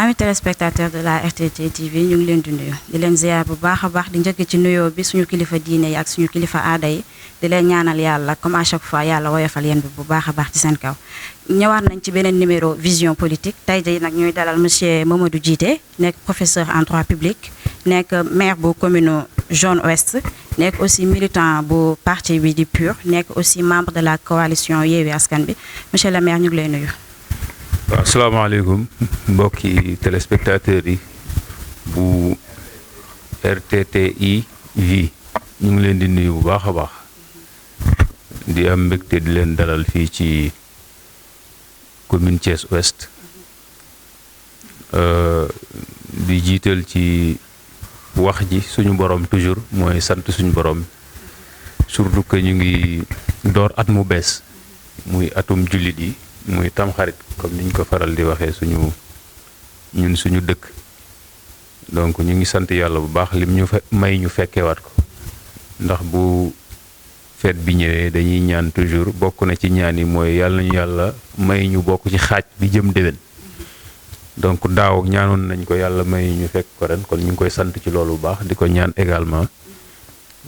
Amis téléspectateurs de la RTT TV ñu ngi leen di nuyu di leen ziar bu baax a baax di njëkk ci nuyoo bi suñu kilifa diine yi ak suñu kilifa aada yi di leen ñaanal yàlla comme à chaque fois yàlla woyofal yéen bi bu baax a baax ci seen kaw. ñëwaat nañ ci beneen numéro vision politique tey jii nag ñuy dalal monsieur Mamadou Djité nekk professeur en droit public nekk maire bu commune Zone Ouest nekk aussi militant bu parti bi di PUR nekk aussi membre de la coalition Yewwi Askan Wi monsieur le maire ñu ngi lay nuyu. waaw asalaamaaleykum mbokki téléspectateurs yi bu RTTI vi ñu ngi leen di nuyu bu baax a baax di am mbégte di leen dalal fii ci commune Thiès Ouest di jiital ci wax ji suñu borom toujours mooy sant suñu borom surtout que ñu ngi door at mu bees muy atum jullit yi muy tamxarit comme niñ ko faral di waxee suñu dëkk donc ñu ngi sant yàlla bu baax lim ñu may ñu fekkewaat ko ndax bu feet bi ñëwee dañuy ñaan toujours bokk na ci ñaan yi mooy yàlla nañu yàlla may ñu bokk ci xaaj bi jëm déwén donc daaw ñaanoon nañ ko yàlla may ñu fekk ko ren kon ñu ngi koy sant ci loolu bu baax di ko ñaan également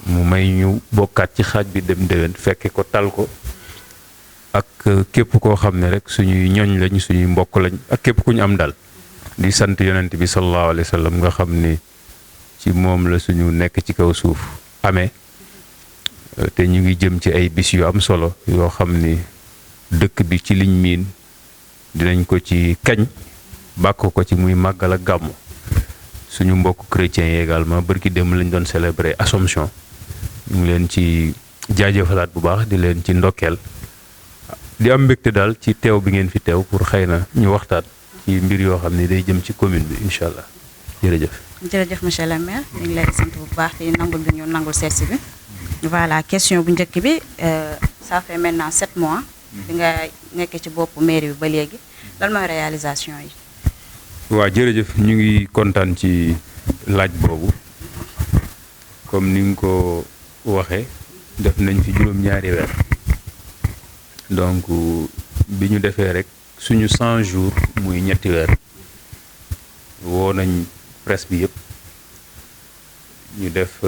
mu may ñu bokkaat ci xaaj bi dem déwén fekke ko tal ko ak képp koo xam ne rek suñuy ñoñ lañ suñuy mbokk lañ ak képp ku ñu am dal di sant yonent bi sallallahu alayhi wa sallam nga xam ni ci moom la suñu nekk ci kaw suuf amee te ñu ngi jëm ci ay bis yu am solo yoo xam ni dëkk bi ci liñ miin dinañ ko ci kañ bàkk ko ci muy màggal ak gàmmu suñu mbokk chrétiens yi également bërki dem lañ doon célébrer Assomption ñu ngi leen ci jaajëfalaat bu baax di leen ci ndokkeel di am mbégte daal ci teew bi ngeen fi teew pour xëy na ñu waxtaan ci mbir yoo xam ne day jëm ci commune bi incha allah jërëjëf. jërëjëf monsieur le maire ñu ngi lay sant bu baax te nangul bi ñu nangul seetsi bi voilà question bu njëkk bi ça fait maintenant 7 mois. bi nga nekk ci boppu mairie bi ba léegi lan mooy réalisation yi. waaw jërëjëf ñu ngi kontaan ci laaj boobu comme ni nga ko waxee def nañ fi juróom-ñaari weer. donc bi ñu defee rek suñu 100 jours muy ñetti weer woo nañ presse bi yëpp ñu def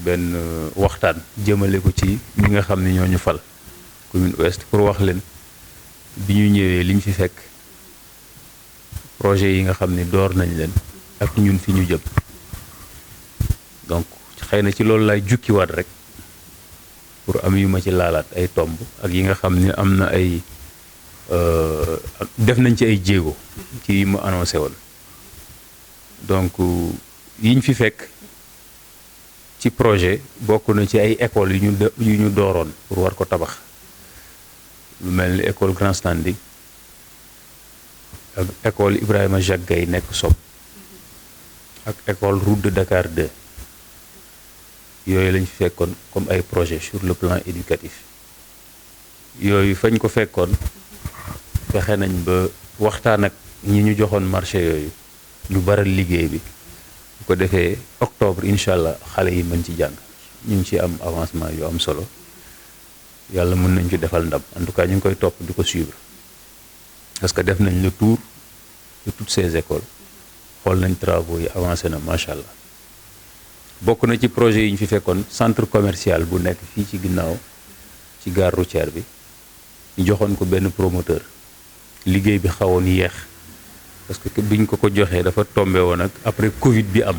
benn waxtaan jëmale ko ci ñi nga xam ne ñoo ñu fal commune ouest pour wax leen bi ñu ñëwee liñ fi fekk projet yi nga xam ne door nañ leen ak ñun fi ñu jëm donc xëy na ci loolu lay jukkiwaat rek pour am yu ma ci laalaat ay tomb ak yi nga xam ne am na ay def nañ ci ay jéego ci yi mu annoncé woon donc yiñ fi fekk ci projet bokk na ci ay écoles yu ñu dooroon pour war ko tabax lu mel ni école Grand Standing ak école Ibrahima Jacques Guèye nekk Sob ak école route de Dakar 2 yooyu lañ fi fekkoon comme ay projet sur le plan éducatif yooyu fañ ko fekkoon fexe nañ ba waxtaan ak ñi ñu joxoon marché yooyu ñu baral liggéey bi bu ko defee octobre incha allah xale yi mën ci jàng ñu ngi ci am avancement yu am solo yàlla mën nañ ci defal ndam en tout cas ñu ngi koy topp di ko suivre parce que def nañ le tour de toutes ces écoles xool nañ travaux yi avancé na macha allah. bokk na ci projet yi ñu fi fekkoon centre commercial bu nekk fii ci ginnaaw ci gare routière bi ñu joxoon ko benn promoteur liggéey bi xawoon yéex parce que biñ ko joxee dafa tombé woon ak après Covid bi am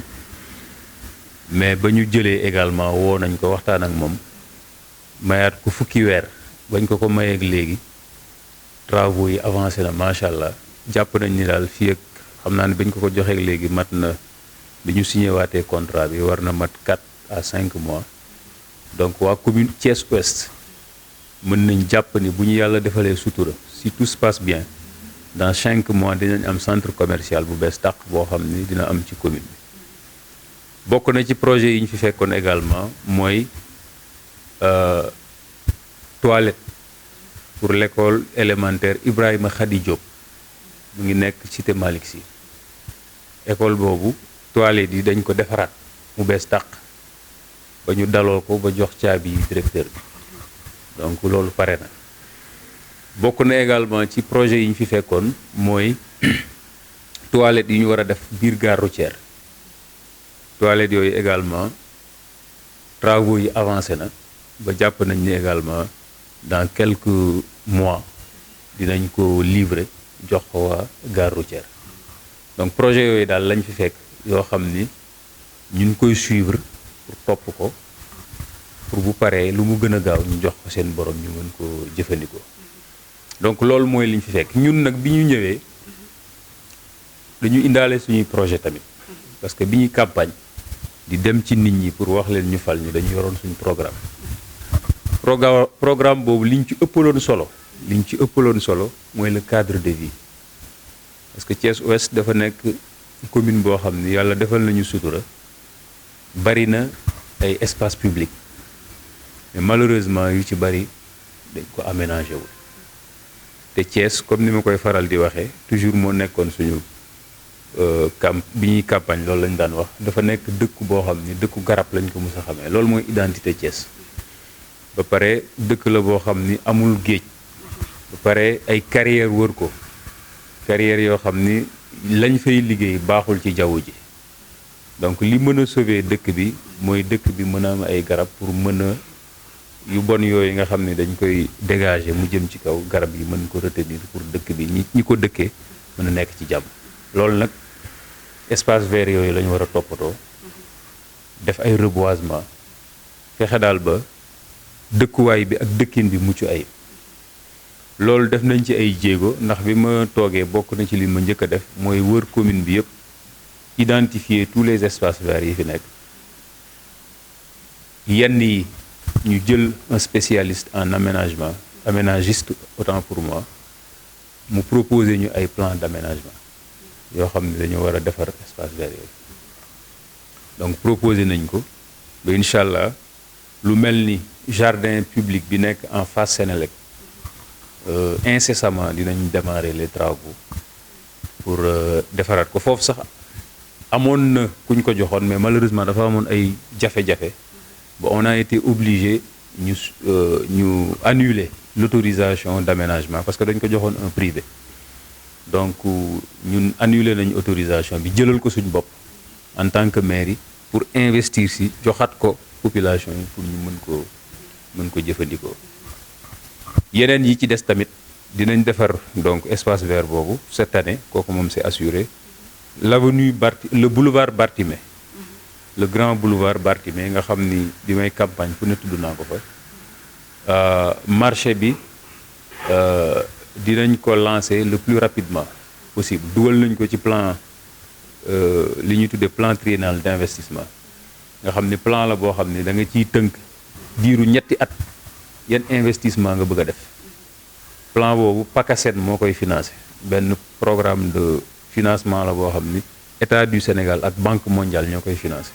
mais ba ñu jëlee également woo nañ ko waxtaan ak moom mayaat ko fukki weer bañ ko mayee ak léegi travaux yi avancé na macha allah jàpp nañ ni daal fii ak xam naa ne bañ ko joxee ak léegi mat na. bi ñu signé waatee contrat bi war na mat 4 à 5 mois donc waa commune Thiès Ouest mën nañ jàpp ni bu ñu yàlla defalee sutura si tout se passe bien dans 5 mois dinañ am centre commercial bu bees tàq boo xam ni dina am ci commune bi bokk na ci projet yi ñu fi fekkoon également mooy toilette pour l'école élémentaire Ibrahima Khady Diop mu ngi nekk cité Malick Sy école boobu toilette yi dañ ko defaraat mu bees tàq ba ñu daloo ko ba jox caabi directeur bi donc loolu pare na bokk na également ci projet yi ñu fi fekkoon mooy toilettes yi ñu war a def biir gare routière toilettes yooyu également travaux yi avancé na ba jàpp nañ ni également dans quelques mois dinañ ko livrer jox ko waa gare routière donc projet yooyu daal lañ fi fekk yoo xam ni ñu ngi koy suivre pour topp ko pour bu paree lu mu gën a gaaw ñu jox ko seen borom ñu mën ko jëfandikoo donc loolu mooy liñ fi fekk ñun nag bi ñu ñëwee dañu indaale suñuy projet tamit parce que bi ñuy campagne di dem ci nit ñi pour wax leen ñu fal ñu dañu yoroon suñu programme boobu liñ ci ëppaloon solo mooy le cadre de vie parce que Thiès Ouest dafa nekk commune boo xam ni yàlla defal nañu sutura bari na ay espace public mais malheureusement yu ci bari dañ ko aménagé wu te Thiès comme ni ma koy faral di waxee toujours moo nekkoon suñu bi ñuy campagne loolu lañ daan wax dafa nekk dëkk boo xam ni dëkku garab lañ ko mës a xamee loolu mooy identité Thiès ba pare dëkk la boo xam ni amul géej ba pare ay carrière wër ko carrière yoo xam ni lañ fay liggéey baaxul ci jaww ji donc li mën a sauver dëkk bi mooy dëkk bi mën a am ay garab pour mën a yu bon yooyu nga xam ne dañ koy dégager mu jëm ci kaw garab yi mën ko retenir pour dëkk bi ñi ko dëkkee mën a nekk ci jàmm loolu nag espace vert yooyu la ñu war a toppatoo def ay reboisement fexe daal ba dëkkuwaay bi ak dëkkin bi mucc ayib loolu def nañ ci ay jéego ndax bi ma toogee bokk na ci li ma njëkk a def mooy wër commune bi yëpp identifier tous les espaces verts yi fi nekk yenn yi ñu jël un spécialiste en aménagement aménagiste autant pour moi mu proposer ñu ay plan d'aménagement yoo xam ne dañu war a defar espace vert yooyu donc proposer nañ ko ba incha allah lu mel ni jardin public bi nekk en face Sénélec incessamment dinañ démarrer les travaux pour defaraat ko foofu sax amoon na kuñ ko joxoon mais malheureusement dafa amoon ay jafe-jafe ba on a été obligé ñu annuler l'autorisation d'aménagement parce que dañ ko joxoon un privé donc ñun annuler nañu autorisation bi jëlal ko suñ bopp en tant que mairie pour investir si joxaat ko population yi pour ñu mën ko jëfandikoo yeneen yi ci des tamit dinañ defar donc espace vert boobu cette année kooku moom c'est assuré le boulevard Bartimé le grand boulevard Bartimé nga xam ni bi may campagne fu ne tudd naa ko fa marché bi dinañ ko lancer le plus rapidement possible dugal nañ ko ci plan li ñuy tuddee plan triennal d'investissement nga xam ni plan la boo xam ni da nga ciy tënk diiru ñetti at yan investissement nga bëgg a def plan boobu PACASEN moo koy financé benn programme de financement la boo xam ni État du Sénégal ak Banque mondiale ñoo koy financé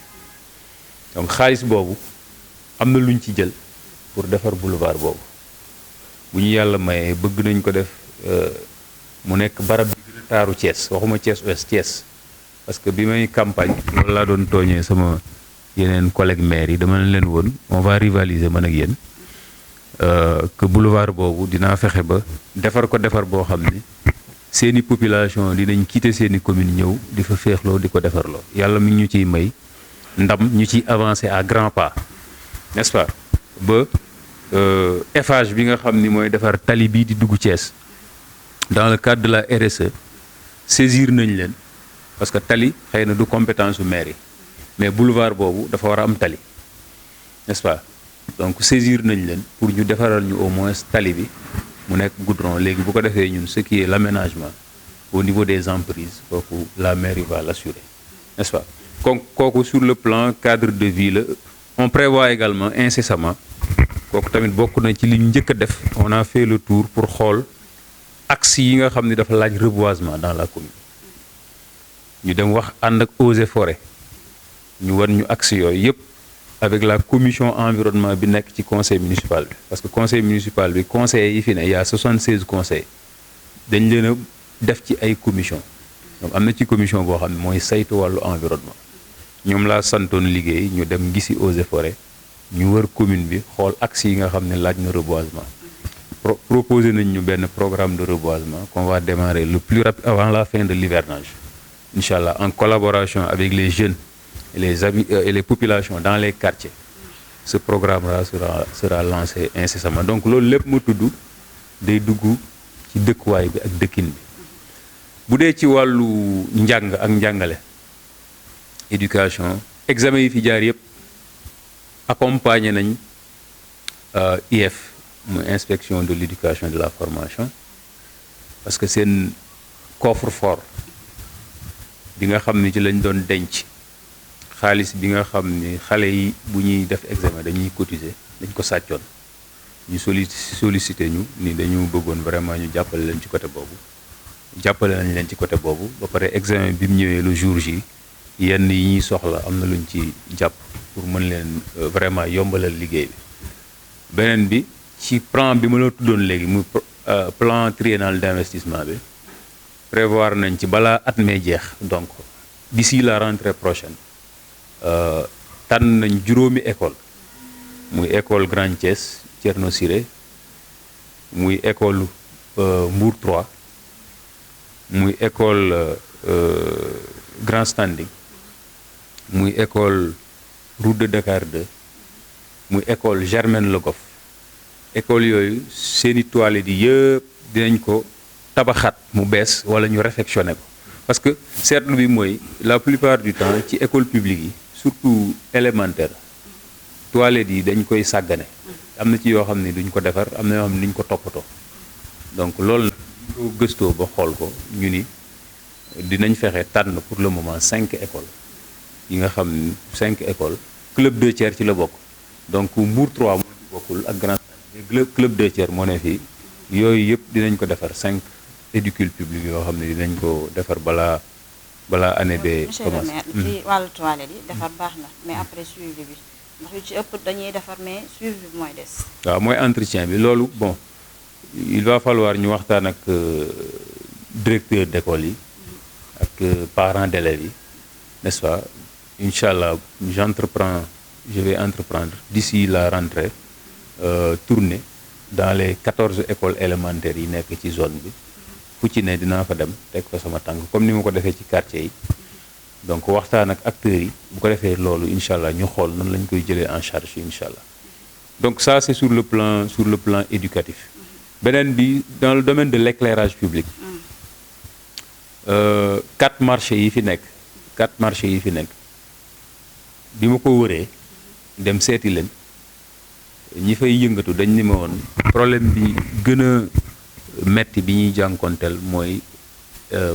donc xaalis boobu am na lu ñu ci jël pour defar boulevard boobu bu ñu yàlla mayee bëgg nañ ko def mu nekk barab bi gën a taaru Thiès waxuma Thiès Ouest Thiès parce que bi may campagne loolu laa doon tooñee sama yeneen collègues maires yi dama leen woon on va rivaliser man ak yéen que boulevard boobu dinaa fexe ba defar boo xam ni seeni population dinañ quitter seeni commune ñëw di fa féexloo di ko defarloo yàlla mi ngi ñu ciy may ndam ñu ciy avancer à grands pas n'est-ce pas ba Eiffage bi nga xam ni mooy defar tali bii di dugg Thiès dans le cadre de la RSE saisir nañ leen parce que tali xëy na du compétence su maire yi mais boulevard boobu dafa war a am tali n'est-ce pas donc saisir nañ leen pour ñu defaral ñu au moins tali bi mu nekk goudron léegi bu ko defee ñun ce qui est l'aménagement au niveau des emprises kooku la mairie va l'assurer n'est-ce pas kon kooku sur le plan cadre de vie la on prévoit également incessamment kooku tamit bokk na ci li ñu njëkk a def on a fait le tour pour xool axes yi nga xam ni dafa laaj reboisement dans la commune ñu dem wax ànd ak eaux et forêts ñu war ñu axes yooyu yëpp avec la commission environnement bi nekk ci conseil municipal bi parce que conseil municipal bi conseillers yi fi ne il y a 76 conseils dañ leen a def ci ay commission donc am na ci commission boo xam ne mooy saytu wàllu environnement ñoom laa santoon liggéey ñu dem gisi eaux et forêts ñu wër commune bi xool axes yi nga xam ne laaj na reboisement proposer nañ ñu benn programme de reboisement qu'on va démarrer le plus rapide avant la fin de l'hivernage inchallah en collaboration avec les jeunes et les populations dans les quartiers. Ce programme-là sera lancé incessamment. Donc loolu lépp mu tudd day dugg ci dëkkuwaay bi ak dëkkin bi. Bu dee ci wàllu njàng ak njàngale éducation examen yi fi jaar yëpp accompagné nañ IEF muy inspection de l'éducation et de la formation parce que seen coffre-fort bi nga xam ni ci lañ doon denc xaalis bi nga xam ni xale yi bu ñuy def examen dañuy cotiser dañ ko sàccoon ñu sollicité ñu ni dañu bëggoon vraiment ñu jàppale leen ci côté boobu jàppale nañ leen ci côté boobu ba pare examen bi mu ñëwee le jour J yenn yi ñuy soxla am na luñ ci jàpp pour mën leen vraiment yombalal liggéey bi beneen bi ci plan bi ma la tuddoon léegi muy plan triennal d'investissement bi prévoir nañ ci balaa at mee jeex donc d'ici la rentrée prochaine tànn nañ juróomi école muy école Grand Thiès Thierno Siré muy école Mbour 3 muy école Grand Standing muy école Route de Dakar 2 muy école Germaine Le Goff école yooyu seeni toilettes yi yëpp dinañ ko tabaxaat mu bees wala ñu réfectionné ko parce que seetlu bi mooy la plupart du temps ci école publique yi surtout élémentaire toilettes yi dañ koy sàggane am na ci yoo xam ne duñ ko defar am na yoo xam ne duñ ko toppatoo donc loolu nag ko gëstoo ba xool ko ñu ni dinañ fexe tànn pour le moment 5 écoles yi nga xam ni 5 écoles club 2 tiers ci la bokk donc Mbour 3 moo ci bokkul ak Grand club 2 tiers moo ne fii yooyu yëpp dinañ ko defar 5 édicules publics yoo xam ne dinañ ko defar balaa année bee commencé. monsieur le maire ci wàllu toilette yi defar baax na mais après suivi bi ndax yu ci ëpp dañuy defar mais suivi bi mooy des. waaw mooy entretien bi loolu bon il va falloir ñu waxtaan ak directeur d'école yi ak parents d'élèves yi n'est-ce pas incha allah je vais entreprendre d'ici la rentrée tournée dans les 14 écoles élémentaires yi nekk ci zone bi fu ci ne dinaa fa dem teg fa sama tànk comme ni ma ko defee ci quartier yi donc waxtaan ak acteurs yi bu ko defee loolu incha allah ñu xool nan lañ koy jëlee en charge incha allah donc ça c'est sur le plan éducatif beneen bi dans le domaine de l'éclairage public 4 marchés yi fi nekk bi ma ko wëree dem seeti leen ñi fay yëngatu dañ ni ma woon problème bi gën a metti bi ñuy jànkonteel mooy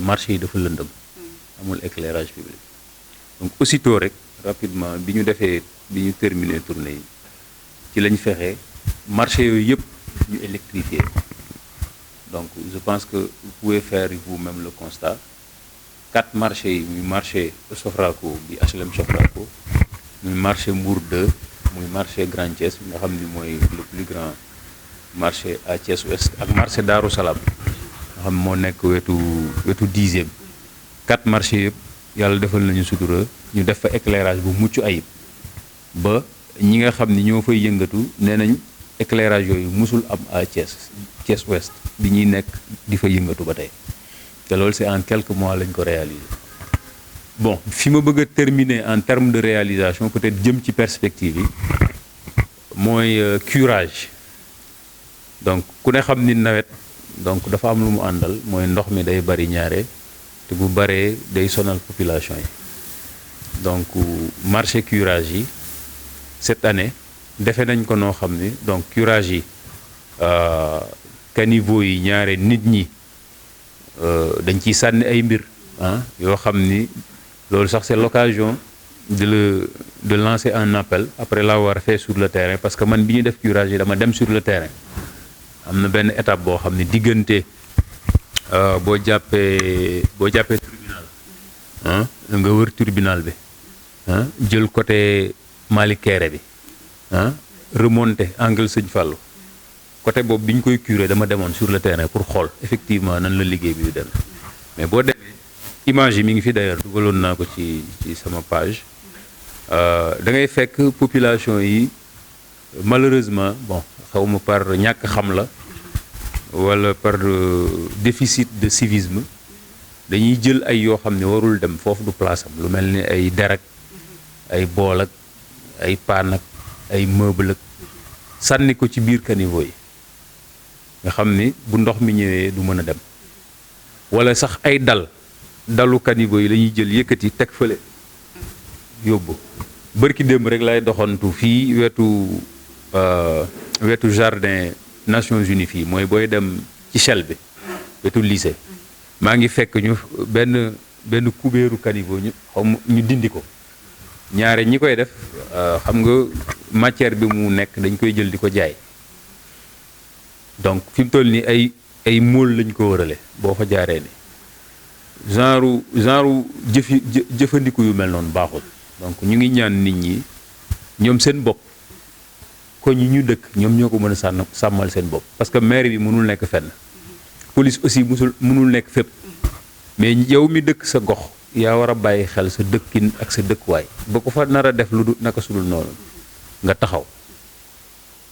marché yi dafa lëndëm amul éclairage public donc aussitôt rek rapidement bi ñu terminé tournée yi ci lañ fexe marché yooyu yëpp ñu électrifier donc je pense que vous pouvez faire vous-même le constat 4 marchés yi muy marché Sofraco bi HLM Sofraco muy marché Mbour 2 muy marché Grand Thiès nga xam ni mooy le plus grand marché à Thiès Ouest ak marché Darou Salam nga xam moo nekk wetu 10e 4 marchés yëpp yàlla defal nañu sutura ñu def fa éclairage bu mucc ayib ba ñi nga xam ni ñoo fay yëngatu nee nañ éclairage yooyu musul am à Thiès Ouest bi ñuy nekk di fa yëngatu ba tey te loolu c'est en quelques mois lañ ko réaliser bon fi ma bëgg a terminer en termes de réalisation peut-être jëm ci perspective yi mooy curage donc ku ne xam ni nawet donc dafa am lu mu àndal mooy ndox mi day bari ñaare te bu baree day sonal population yi donc marché curage yi cette année defe nañ ko noo xam ni donc curage yi caniveau yi ñaare nit ñi dañ ciy sànni ay mbir yoo xam ni loolu sax c'est l'occasion de lancer un appel après l'avoir fait sur le terrain parce que man bi ñu def curage yi dama dem sur le terrain am na benn étape boo xam ne diggante boo jàppee tribunal nga wër tribunal bi jël côté Malick Kéré bi remonter angle Sëñ Fallou côté boobu bi ñu koy curer dama demoon sur le terrain pour xool effectivement nan la liggéey bi dem mais boo demee image yi mi ngi fi d'ailleurs dugaloon naa ko ci sama page da ngay fekk population yi malheureusement bon xawma par ñàkk xam la wala par déficit de civisme dañuy jël ay yoo xam ne warul dem foofu du place am lu mel ni ay der ak ay bool ak ay paan ak ay meuble ak sànni ko ci biir caniveau yi nga xam ni bu ndox mi ñëwee du mën a dem wala sax ay dalu caniveau yi la ñuy jël yëkkati teg fële yóbbu. bërki démb rek lay doxantu fii wetu jardin Nations Unies fii mooy booy dem ci Shell bi wetu lycée maa ngi fekk ñu benn kubéeru caniveau ñu dindi ko ñaare ñi koy def xam nga matière bi mu nekk dañ koy jël di ko jaay donc fi mu toll nii ay móol lañ ko wërale boo fa jaaree ni genre jëfandiku yu mel noonu baaxul. donc ñu ngi ñaan nit ñi ñoom seen bopp ko ñi ñu dëkk ñoom ñoo ko mën a sàmmal seen bopp parce que maire bi mënul nekk fenn police aussi mënul nekk fépp mais yow mi dëkk sa gox yaa war a bàyyi xel sa dëkkin ak sa dëkkuwaay ba ko fa nar a def lu naka sudul noonu nga taxaw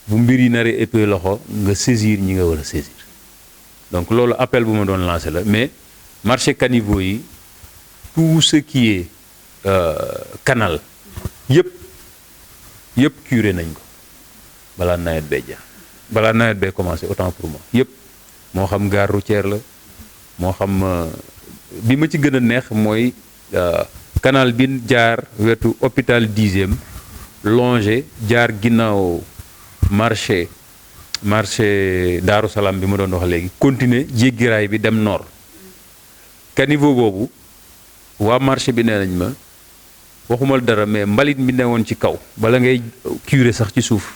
bu mbir yi naree ëppee loxo nga saisir ñi nga war a saisir donc loolu appel bu ma doon lancé la mais marché caniveau yi tout ce qui est canal yëpp curé nañ ko balaa nawet bee jeex balaa nawet bee commencé autant pour moi yëpp moo xam gare routière la moo xam bi ma ci gën a neex mooy canal bi jaar wetu hôpital 10e longé jaar ginnaaw marché Daaru Salaam bi ma doon wax léegi continuer jéggi raay bi dem nord caniveau boobu waa marché bi nee nañ ma waxumal dara mais mbalit mi newoon ci kaw bala ngay curé sax ci suuf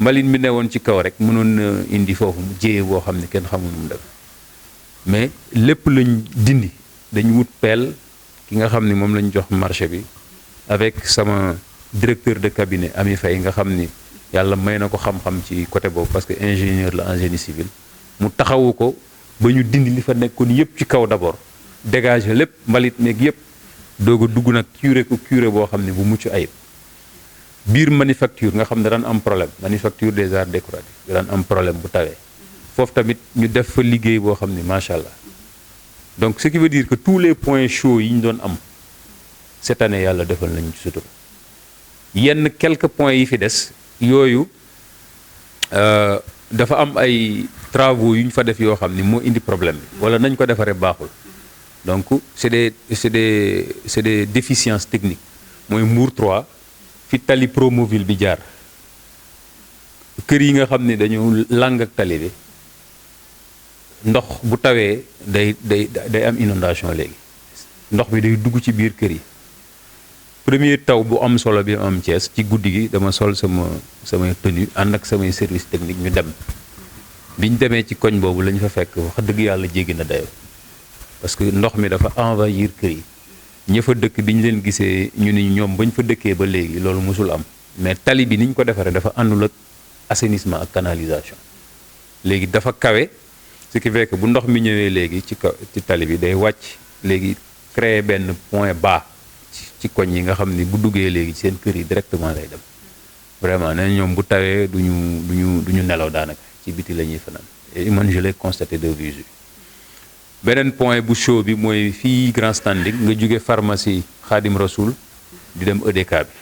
mbalit mi newoon ci kaw rek mënoon na indi foofu jéye boo xam ne kenn xamul nu mu def mais lépp lañ dindi dañ wut peel ki nga xam ni moom lañ jox marché bi avec sama directeur de cabinet Ami Faye nga xam ni yàlla may na ko xam-xam ci côté boobu parce que ingénieur la en génie civil mu taxawu ko ba ñu dindi li fa nekkoon yëpp ci kaw d'abord dégager lépp mbalit meeg yëpp doog a dugg nag curé boo xam ne bu mucc ayib biir manufacture nga xam ne daan am problème manufacture des arts décoratifs daan am problème bu tawee foofu tamit ñu def fa liggéey boo xam ne macha allah donc ce qui veut dire que tous les points chauds yi ñu doon am cette année yàlla defal nañu ci sutura yenn quelques points yi fi des yooyu dafa am ay travaux yu ñu fa def yoo xam ni moo indi problème bi wala nañ ko defaree baaxul donc c'est des déficiences techniques mooy Mbour 3 fi tali Promoville bi jaar kër yi nga xam ne dañu làng ak tali bi ndox bu tawee day am inondation léegi ndox bi day dugg ci biir kër yi premier taw bu am solo bi am Thiès ci guddi gi dama sol samay tenue ànd ak samay service technique ñu dem biñ demee ci koñ boobu lañ fa fekk wax dëgg yàlla jéggi na dayo parce que ndox mi dafa envahir kër yi ña fa dëkk bi ñu leen gisee ñu ni ñoom bañ fa dëkkee ba léegi loolu mosul am mais tali bi ni ñu ko defaree dafa àndul ak assainissement ak canalisation léegi dafa kawe ce qui fait que bu ndox mi ñëwee léegi ci tali bi day wàcc léegi créer benn point bas ci koñ yi nga xam ni bu duggee léegi seen kër yi directement lay dem vraiment nee ñoom bu tawee duñu nelaw daanaka ci biti la ñuy fanaan et man je l'ai constaté de visu. beneen point bu chaud bi mooy fii grand standing nga jóge pharmacie Khadim Rasoul di dem EDK bi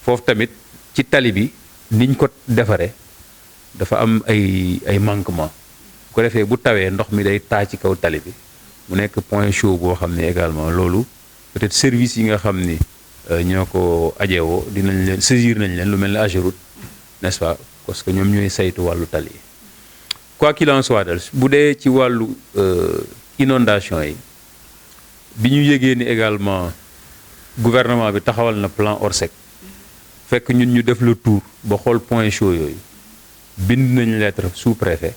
foofu tamit ci tali bi niñ ko defaree dafa am ay manquement bu ko defee bu tawee ndox mi day taa ci kaw tali bi mu nekk point chaud boo xam ne également loolu peut-être service yi nga xam ni ñoo ko ajeewoo dinañ leen saisir nañ leen lu mel ni AGEROUTE n'est-ce pas parce que ñoom ñooy saytu wàllu tali yi quoi qu'il en soit dal bu dee ci wàllu inondation yi bi ñu yëgee ni également gouvernement bi taxawal na plan Orsec fekk ñun ñu def le tour ba xool point chaud yooyu bind nañ lettre sous-préfet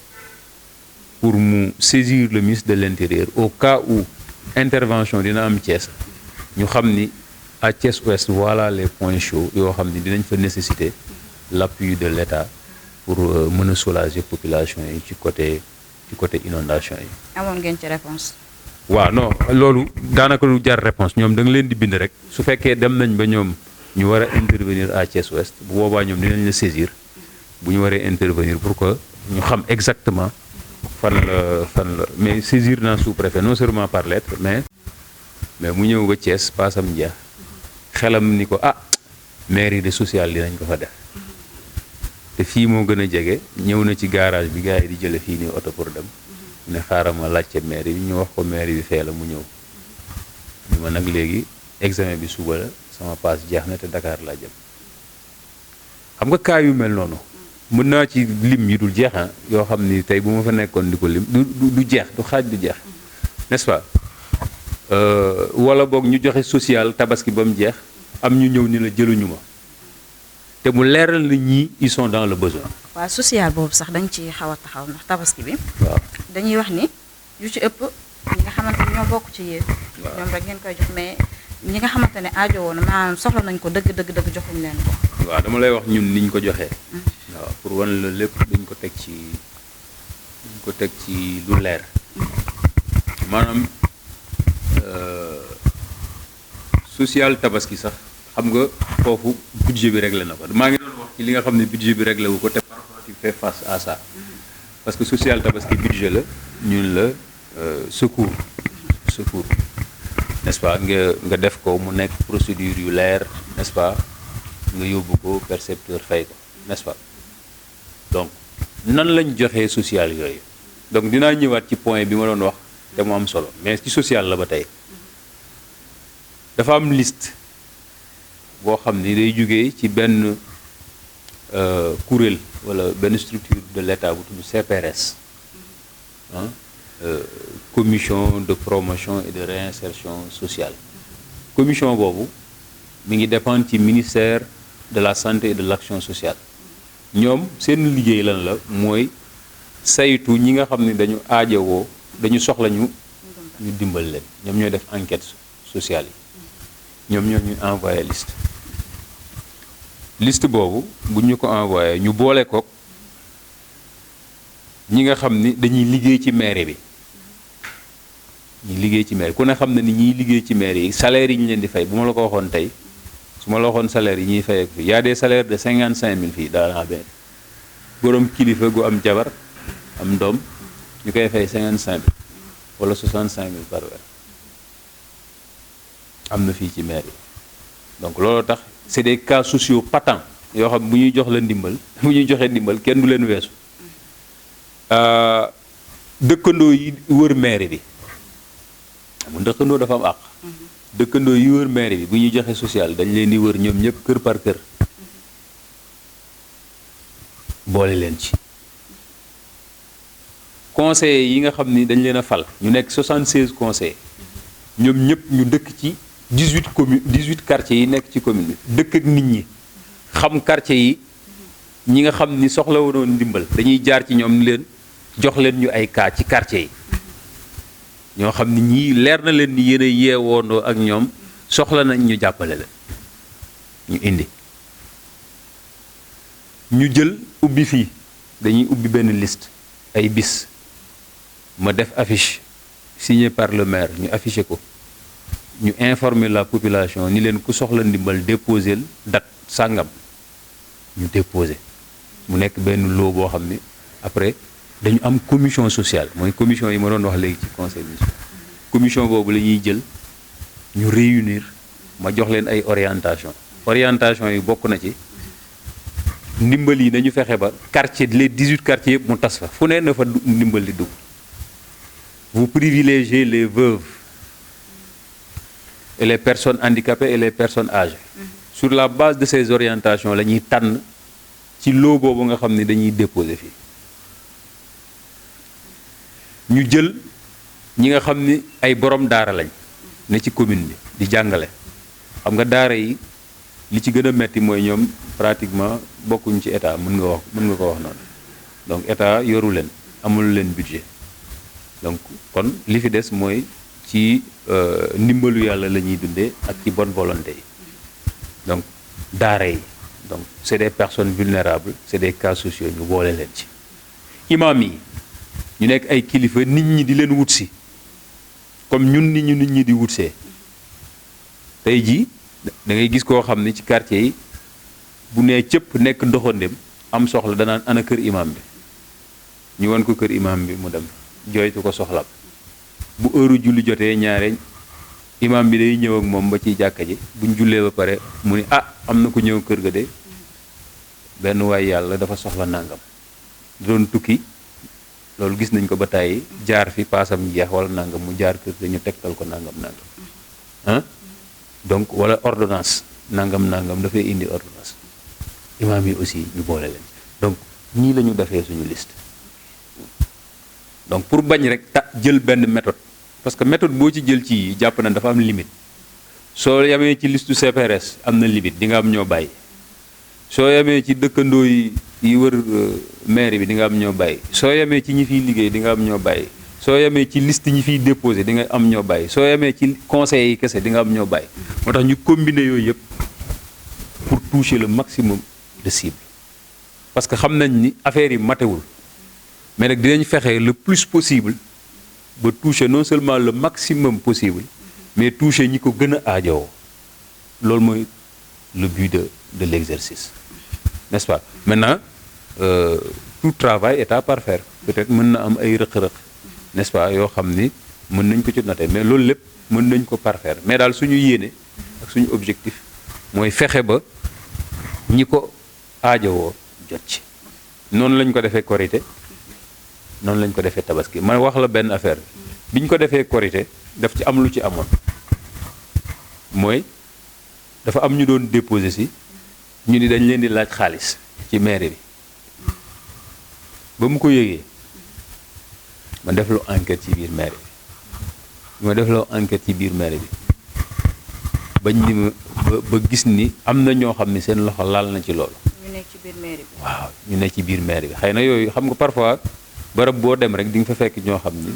pour mu saisir le ministre de l'Intérieur au cas où intervention dina am Thiès ñu xam ni à Thiès Ouest voilà les points chauds yoo xam ni dinañ fa nécessiter l'appui de l'État pour mën a soulager population yi ci côté inondation yi. amoon ngeen ci réponse. waaw non loolu daanaka lu jar réponse ñoom da nga leen di bind rek su fekkee dem nañ ba ñoom ñu war a intervenir à Thiès Ouest bu boobaa ñoom dinañ la saisir bu ñu waree intervenir pour que ñu xam exactement fan la mais saisir naa sous-préfet non seulement par lettre mais mu ñëw ba Thiès paasam jeex xelam ni ko mairie de social dinañ ko fa def te fii moo gën a jege ñëw na ci garage bi gars yi di jële fii nii oto pour dem ne xaaral ma laajte mairie bi ñu wax ko mairie bi fee la mu ñëw ni ma nag léegi examen bi suba la sama paas jeex na te Dakar laa jëm xam nga cas yu mel noonu mën naa ci lim yi dul jeex yoo xam ni tey bu ma fa nekkoon di ko lim du jeex du xaaj du jeex n'est-ce pas wala boog ñu joxe social tabaski ba mu jeex am ñu ñëw ni la jëluñu ma te mu leeral na ñii ils sont dans le besoin. waaw social boobu sax dañ ci xaw a taxaw ndax tabaski bi. waaw dañuy wax ni yu ci ëpp ñi nga xamante ni ñoo bokk ci yéen. ñoom rek ngeen koy jox mais ñi nga xamante ne aajo woon maanaam soxla nañ ko dëgg joxuñ leen ko. waaw dama lay wax ñun niñ ko joxee. waaw pour wan la lépp dañ ko teg ci lu leer. maanaam social tabaski sax xam nga foofu budget bi réglé na ko maa ngi doon wax ci li nga xam ne budget bi réglé wu ko te parfois tu fais face à ça parce que social tabaski budget la ñun la secours n'est-ce pas nga def ko mu nekk procédure yu leer n'est-ce pas nga yóbbu ko percepteur fay ko n'est-ce pas donc nan lañ joxee social yooyu donc dinaa ñëwaat ci point bi ma doon wax te mu am solo mais ci social la ba tey dafa am liste boo xam ni day jógee ci benn kuréel wala benn structure de l'État bu tudd CPRS commission de promotion et de réinsertion sociale commission boobu mi ngi dépendre ci ministère de la santé et de l'action sociale ñoom seen liggéey lan la mooy saytu ñi nga xam ne dañu aajowoo dañu soxla ñu dimbal leen ñoom ñooy def enquête sociale yi ñoom ñoo ñu envoyé liste boobu bu ñu ko envoyé ñu boole kook ñi nga xam ni dañuy liggéey ci mairie bi ñi liggéey ci mairie ku ne xam na ni ñiy liggéey ci mairie yi salaire yi ñu leen di fay bu ma la ko waxoon tey su ma la waxoon salaire yi ñuy fay ak fii y a des salaires de 55 000 fii dans la mairie borom kilifa gu am jabar am doom ñu koy fay 55 000 wala 65 000 par weer am na fii ci mairie donc loolu tax c'est des cas sociaux patents yoo xam bu ñuy jox la ndimbal bu ñuy joxee ndimbal kenn du leen weesu dëkkandoo yi wër mairie bi amul dëkkandoo dafa am àq dëkkandoo yi wër mairie bi bu ñuy joxe social dañ leen di wër ñoom ñëpp kër par kër boole leen ci conseillers yi nga xam ni dañ leen a fal ñu nekk 76 conseillers ñoom ñëpp ñu dëkk ci 18 communes 18 quartiers yi nekk ci commune bi dëkk ak nit ñi xam quartier yi ñi nga xam ni soxla woon ndimbal dañuy jaar ci ñoom leen jox leen ñu ay cas ci quartier yi ñoo xam ni ñii leer na leen ni yéen a yeewoondoo ak ñoom soxla nañ ñu jàppale leen ñu indi ñu jël ubbi fii dañuy ubbi benn liste ay bis ma def affiche signée par le maire ñu affiché ko ñu informer la population ni leen ku soxla ndimbal déposer date sàngam ñu déposer mu nekk benn lot boo xam ni après dañu am commission sociale mooy commission yi ma doon wax léegi ci conseil municipal commission boobu la ñuy jël ñu réunir ma jox leen ay orientation yi bokk na ci ndimbal yi nañu fexe ba quartier les 18 quartiers yëpp mu tas fa fu ne na fa ndimbal di dugg vous privilégiez les veuves et les personnes handicapées et les personnes âgées sur la base de ces orientations la ñuy tànn ci lot boobu nga xam ne dañuy déposer fii ñu jël ñi nga xam ni ay borom daara lañ ne ci commune bi di jàngale xam nga daara yi li ci gën a metti mooy ñoom pratiquement bokkuñ ci état mën nga ko wax noonu donc état yoru leen amul leen budget donc kon li fi des mooy ci ndimbalu yàlla la ñuy dundee ak ci bonne volonté yi donc daara yi donc c'est des personnes vulnérables c'est des cas sociaux ñu boole leen ci imam yi ñu nekk ay kilifa nit ñi di leen wut si comme ñun nit ñi di wutsee tey jii da ngay gis koo xam ne ci quartier yi bu nee cëpp nekk ndoxandem am soxla danaan ana kër imam bi ñu wan ko kër imam bi mu dem jooytu ko soxlam bu heure julli jotee ñaare imam bi day ñëw ak moom ba ci jàkka ji buñ jullee ba pare mu ni am na ku ñëw kër ga de benn waay yàlla dafa soxla nangam doon tukki loolu gis nañ ko ba tàyyi jaar fi paasam jeex wala nangam mu jaar kër ga ñu tegtal ko nangam donc wala ordonnance nangam dafay indi ordonnance imam yi aussi ñu boole leen donc ñii la ñu defee suñu liste donc pour bañ rek jël benn méthode parce que méthode boo ci jël ci jàpp na dafa am limite soo yamee ci liste CPRS am na limite di nga am ñoo bàyyi soo yamee ci dëkkandoo yi wër maire bi di nga am ñoo bàyyi soo yamee ci ñi fiy liggéey di nga am ñoo bàyyi soo yamee ci liste ñi fiy déposé di nga am ñoo bàyyi soo yamee ci conseils yi kese di nga am ñoo bàyyi moo tax ñu combiner yooyu yëpp pour toucher le maximum de cible parce que xam nañ ni affaire yi matewul mais nag dinañ fexe le plus possible ba toucher non seulement le maximum possible mais toucher ñi ko gën a aajowoo loolu mooy le but de l'exercice n'est-ce pas maintenant tout travail est à parfaire peut-être mën na am ay rëq-rëq n'est-ce pas yoo xam ni mën nañ ko ci noter mais loolu lépp mën nañ ko parfaire mais daal suñu yéene ak suñu objectif mooy fexe ba ñi ko aajowoo jot ci noonu lañ ko defee korité noonu lañ ko defee tabaski man wax la benn affaire biñ ko defee korité daf ci am lu ci amoon mooy dafa am ñu doon déposé si ñu ni dañ leen di laaj xaalis ci mairie bi ba mu ko yëgee ma def loo enquête ci biir mairie bi ma def loo enquête ci biir mairie bi bañ ni ma ba gis ni am na ñoo xam ni seen loxo laal na ci loolu. ñu nekk ci biir mairie bi. waaw ñu nekk ci biir mairie bi xëy na yooyu xam nga parfois barab boo dem rek di nga fa fekk ñoo xam ni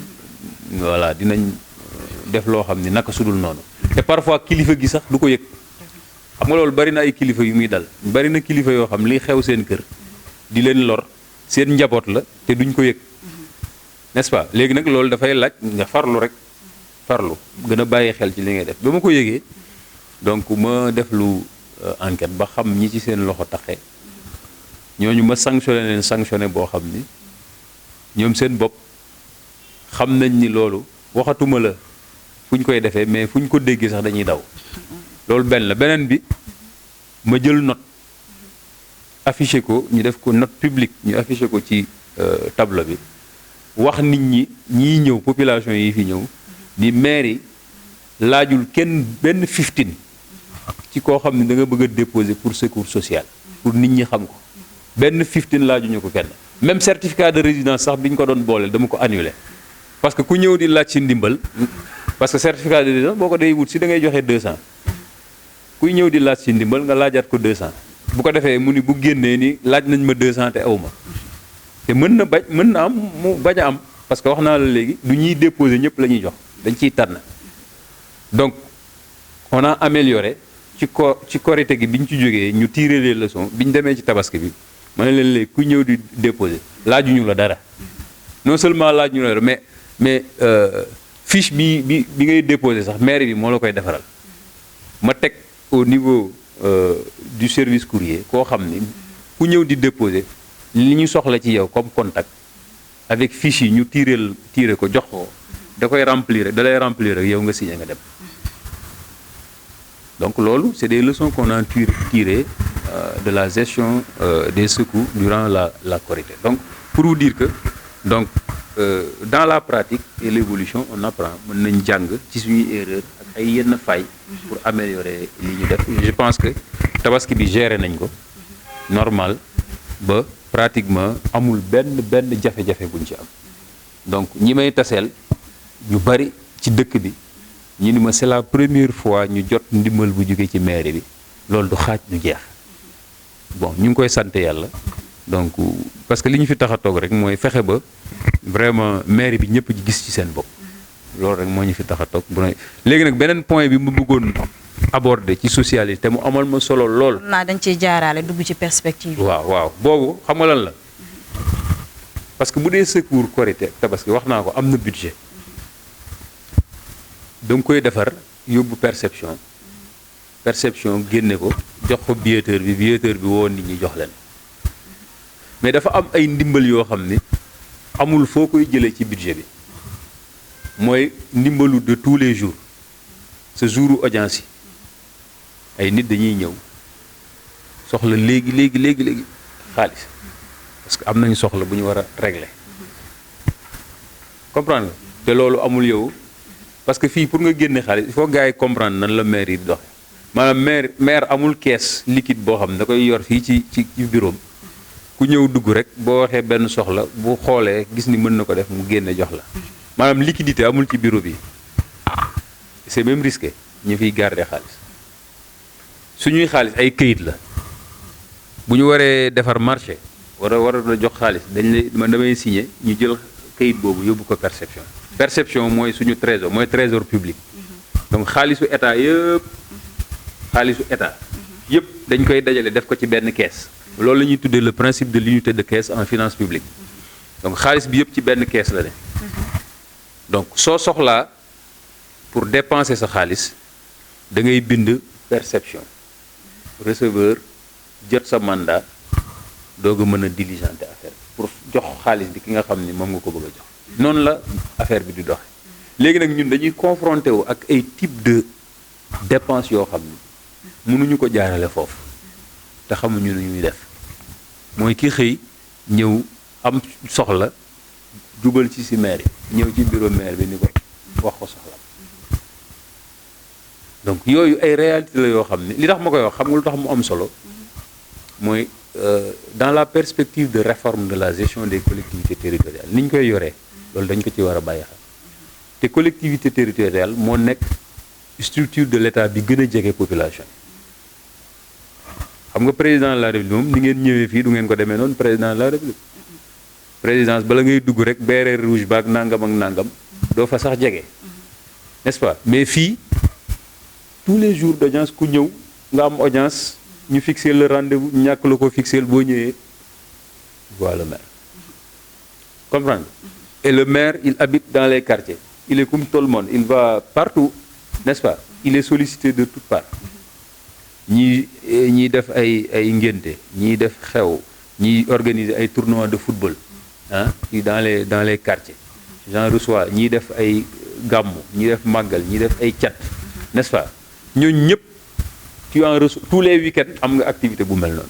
voilà dinañ def loo xam ni naka sudul noonu te parfois kilifa gi sax du ko yëg xam nga loolu bari na ay kilifa yu muy dal bari na kilifa yoo xam liy xew seen kër di leen lor seen njaboot la te duñ ko yëg n'est-ce pas léegi nag loolu dafay laaj nga farlu rek farlu gën a bàyyi xel ci li ngay def ba ma ko yëgee donc ma def lu enquête ba xam ñi ci seen loxo taxee ñooñu ma sanctionné boo xam ni ñoom seen bopp xam nañ ni loolu waxatuma la fu ñu koy defee mais fu ñu ko déggee sax dañuy daw loolu benn la beneen bi ma jël note affiché ko ñu def ko note publique ñu affiché ko ci tableau bi wax nit ñiy ñëw population yi fi ñëw ni maire yi laajul kenn benn 15 ci koo xam ne da nga bëgg a déposer pour secours social pour nit ñi xam ko benn 15 laajuñu ko kenn même certificat de résidence sax bi ñu ko doon booleel dama ko annulé parce que ku ñëw di laaj ci ndimbal parce que certificat de résidence boo ko dee wut si da ngay joxe 200 kuy ñëw di laaj ci ndimbal nga laajaat ko 200 bu ko defee mu ni bu génnee ni laaj nañ ma 200 te aw ma te mën na am mu bañ a am parce que wax naa la léegi du ñuy déposer ñëpp la ñuy jox dañ ciy tànn donc on a amélioré ci korité gi bi ñu ci jógee ñu tirer les leçons bi ñu demee ci tabaski bi ma ne leen léegi ku ñëw di déposer laajuñu la dara non seulement laajuñu la dara mais fiche bi ngay déposer sax maire bi moo la koy defaral ma teg au niveau du service courrier koo xam ni ku ñëw di déposer li ñu soxla ci yow comme contact avec fiche yi ñu tirer ko jox ko da koy remplir da lay remplir rek yow nga signé nga dem donc loolu c'est des leçons qu'on a tirées de la gestion des secours durant la Korité donc pour vous dire que donc dans la pratique et l'évolution on apprend mën nañ jàng ci suñuy erreur ak ay yenn failles pour améliorer li ñu def je pense que tabaski bi géré nañ ko normal ba pratiquement amul benn jafe-jafe buñ ci am donc ñi may taseel ñu bari ci dëkk bi ñu ni ma c'est la première fois ñu jot ndimbal bu jóge ci mairie bi loolu du xaaj du jeex bon ñu ngi koy sant yàlla donc parce que li ñu fi tax a toog rek mooy fexe ba vraiment mairie bi ñëpp gis ci seen bopp loolu rek moo ñu fi tax a toog léegi nag beneen point bi mu bëggoon aborder ci socialité mu amal ma solo lool. naa dañ ciy jaaraale dugg ci perspective. waaw boobu xam nga lan la parce que bu dee secours Korité tabaski wax naa ko am na budget da nga koy defar yóbbu perception génne ko jox ko billetteur bi woo nit ñi jox leen mais dafa am ay ndimbal yoo xam ni amul foo koy jëlee ci budget bi mooy ndimbalu de tous les jours ce jouru audience yi ay nit dañuy ñëw soxla léegi xaalis parce que am nañu soxla bu ñu war a régler comprendre nga te loolu amul yow parce que fii pour nga génne xaalis il faut gars yi comprendre nan la maire yi di doxe maanaam maire amul caisse liquide boo xam ne da koy yor fii ci bureau ku ñëw dugg rek boo waxee benn soxla bu xoolee gis ni mën na ko def mu génne jox la maanaam liquidité amul ci bureau bi c'est même risqué ñu fiy garder xaalis suñuy xaalis ay këyit la bu ñu waree defar marché war a jox xaalis man damay signé ñu jël këyit boobu yóbbu ko perception mooy suñu trésor mooy trésor public donc xaalisu état yëpp dañ koy dajale def ko ci benn caisse loolu la ñuy tuddee le principe de l'unité de caisse en finance publique donc xaalis bi yëpp ci benn caisse la ne donc soo soxlaa pour dépenser sa xaalis da ngay bind perception receveur jot sa mandat doog a mën a diligenter affaire bi pour jox xaalis bi ki nga xam ni moom nga ko bëgg a jox noonu la affaire bi di doxe léegi nag ñun dañuy confronté wu ak ay type de dépenses yoo xam ni mënuñu ko jaarale foofu te xamuñu nu ñuy def mooy ki xëy ñëw am soxla jubal ci si maire yi ñëw ci bureau maire bi ni ko wax ko soxla donc yooyu ay réalité la yoo xam ne li tax ma koy wax xam nga lu tax mu am solo mooy dans la perspective de réforme de la gestion des collectivités territoriales ni ñu koy yoree loolu dañ ko ci war a bàyyi xel te collectivité territoriale moo nekk structure de l'État bi gën a jege population xam nga président de la République moom ni ngeen ñëwee fii du ngeen ko demee noonu président de la République présidence bala ngay dugg rek béret rouge baak nangam ak nangam doo fa sax jege n'est-ce pas mais fii tous les jours d'audience ku ñëw nga am audience ñu fixer le rendez-vous ñàkk la ko fixer boo ñëwee voilà le maire comprendre et le maire il habite dans les quartiers il est comme tout le monde il va partout n'est-ce pas il est sollicité de toutes parts ñii def ay ngénte ñii def xew ñii organiser ay tournois de football ah dans les quartiers j'en reçois ñii def ay gàmmu ñii def màggal ñii def ay cat n'est-ce pas ñooñu ñëpp tu en reçois tous les week-ends am nga activité bu mel noonu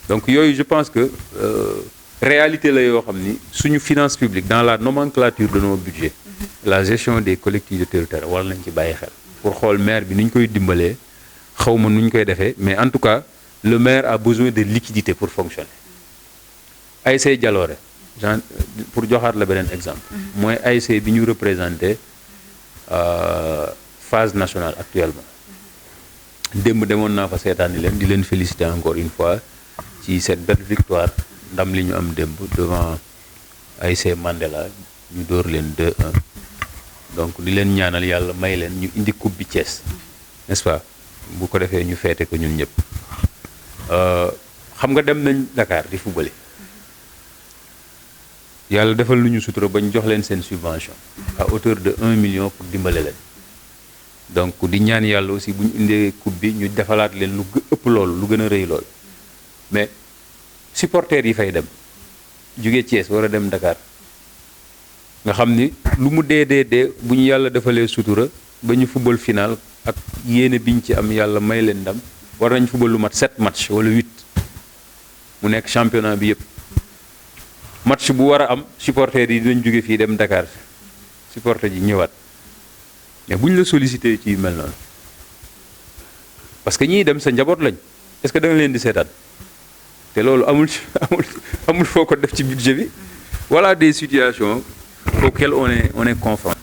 donc yooyu je pense que réalité la yoo xam ni suñu finance publique dans la nomenclature de nos budgets la gestion des collectivités territoriales war nañ ci bàyyi xel pour xool maire bi ni ñu koy dimbalee xaw ma nu ñu koy defee mais en tout cas le maire a besoin de liquidité pour fonctionner ASC Jaloore pour joxaat la beneen exemple mooy ASC bi ñu représenté phase nationale actuellement démb demoon naa fa seetaani leen di leen féliciter encore une fois ci cette belle victoire ndam li ñu am démb devant ASC Mandela ñu dóor leen 2-1 donc di leen ñaanal yàlla may leen ñu indi coupe bi Thiès n'est-ce pas bu ko defee ñu feete ko ñun ñëpp xam nga dem nañ Dakar di football yàlla defal lu ñu sutura ba ñu jox leen seen subvention à hauteur de 1 million pour dimbale leen donc di ñaan yàlla aussi bu ñu indee coupe bi ñu defalaat leen lu ëpp loolu lu gën a rëy loolu mais supporters yi fay dem jóge Thiès war a dem Dakar nga xam ni lu mu dee bu ñu yàlla defalee sutura ba ñu football final ak yéene biñ ci am yàlla may leen ndam war nañ football lu mat 7 match wala 8 mu nekk championnat bi yëpp match bu war a am supporters yi dinañ jóge fii dem Dakar supporter ji ñëwaat mais bu ñu la sollicité ci mel noonu parce que ñiy dem sa njaboot lañ est-ce que da nga leen di seetaan te loolu amul foo ko def ci budget bi voilà des situations auxquelles on est confronté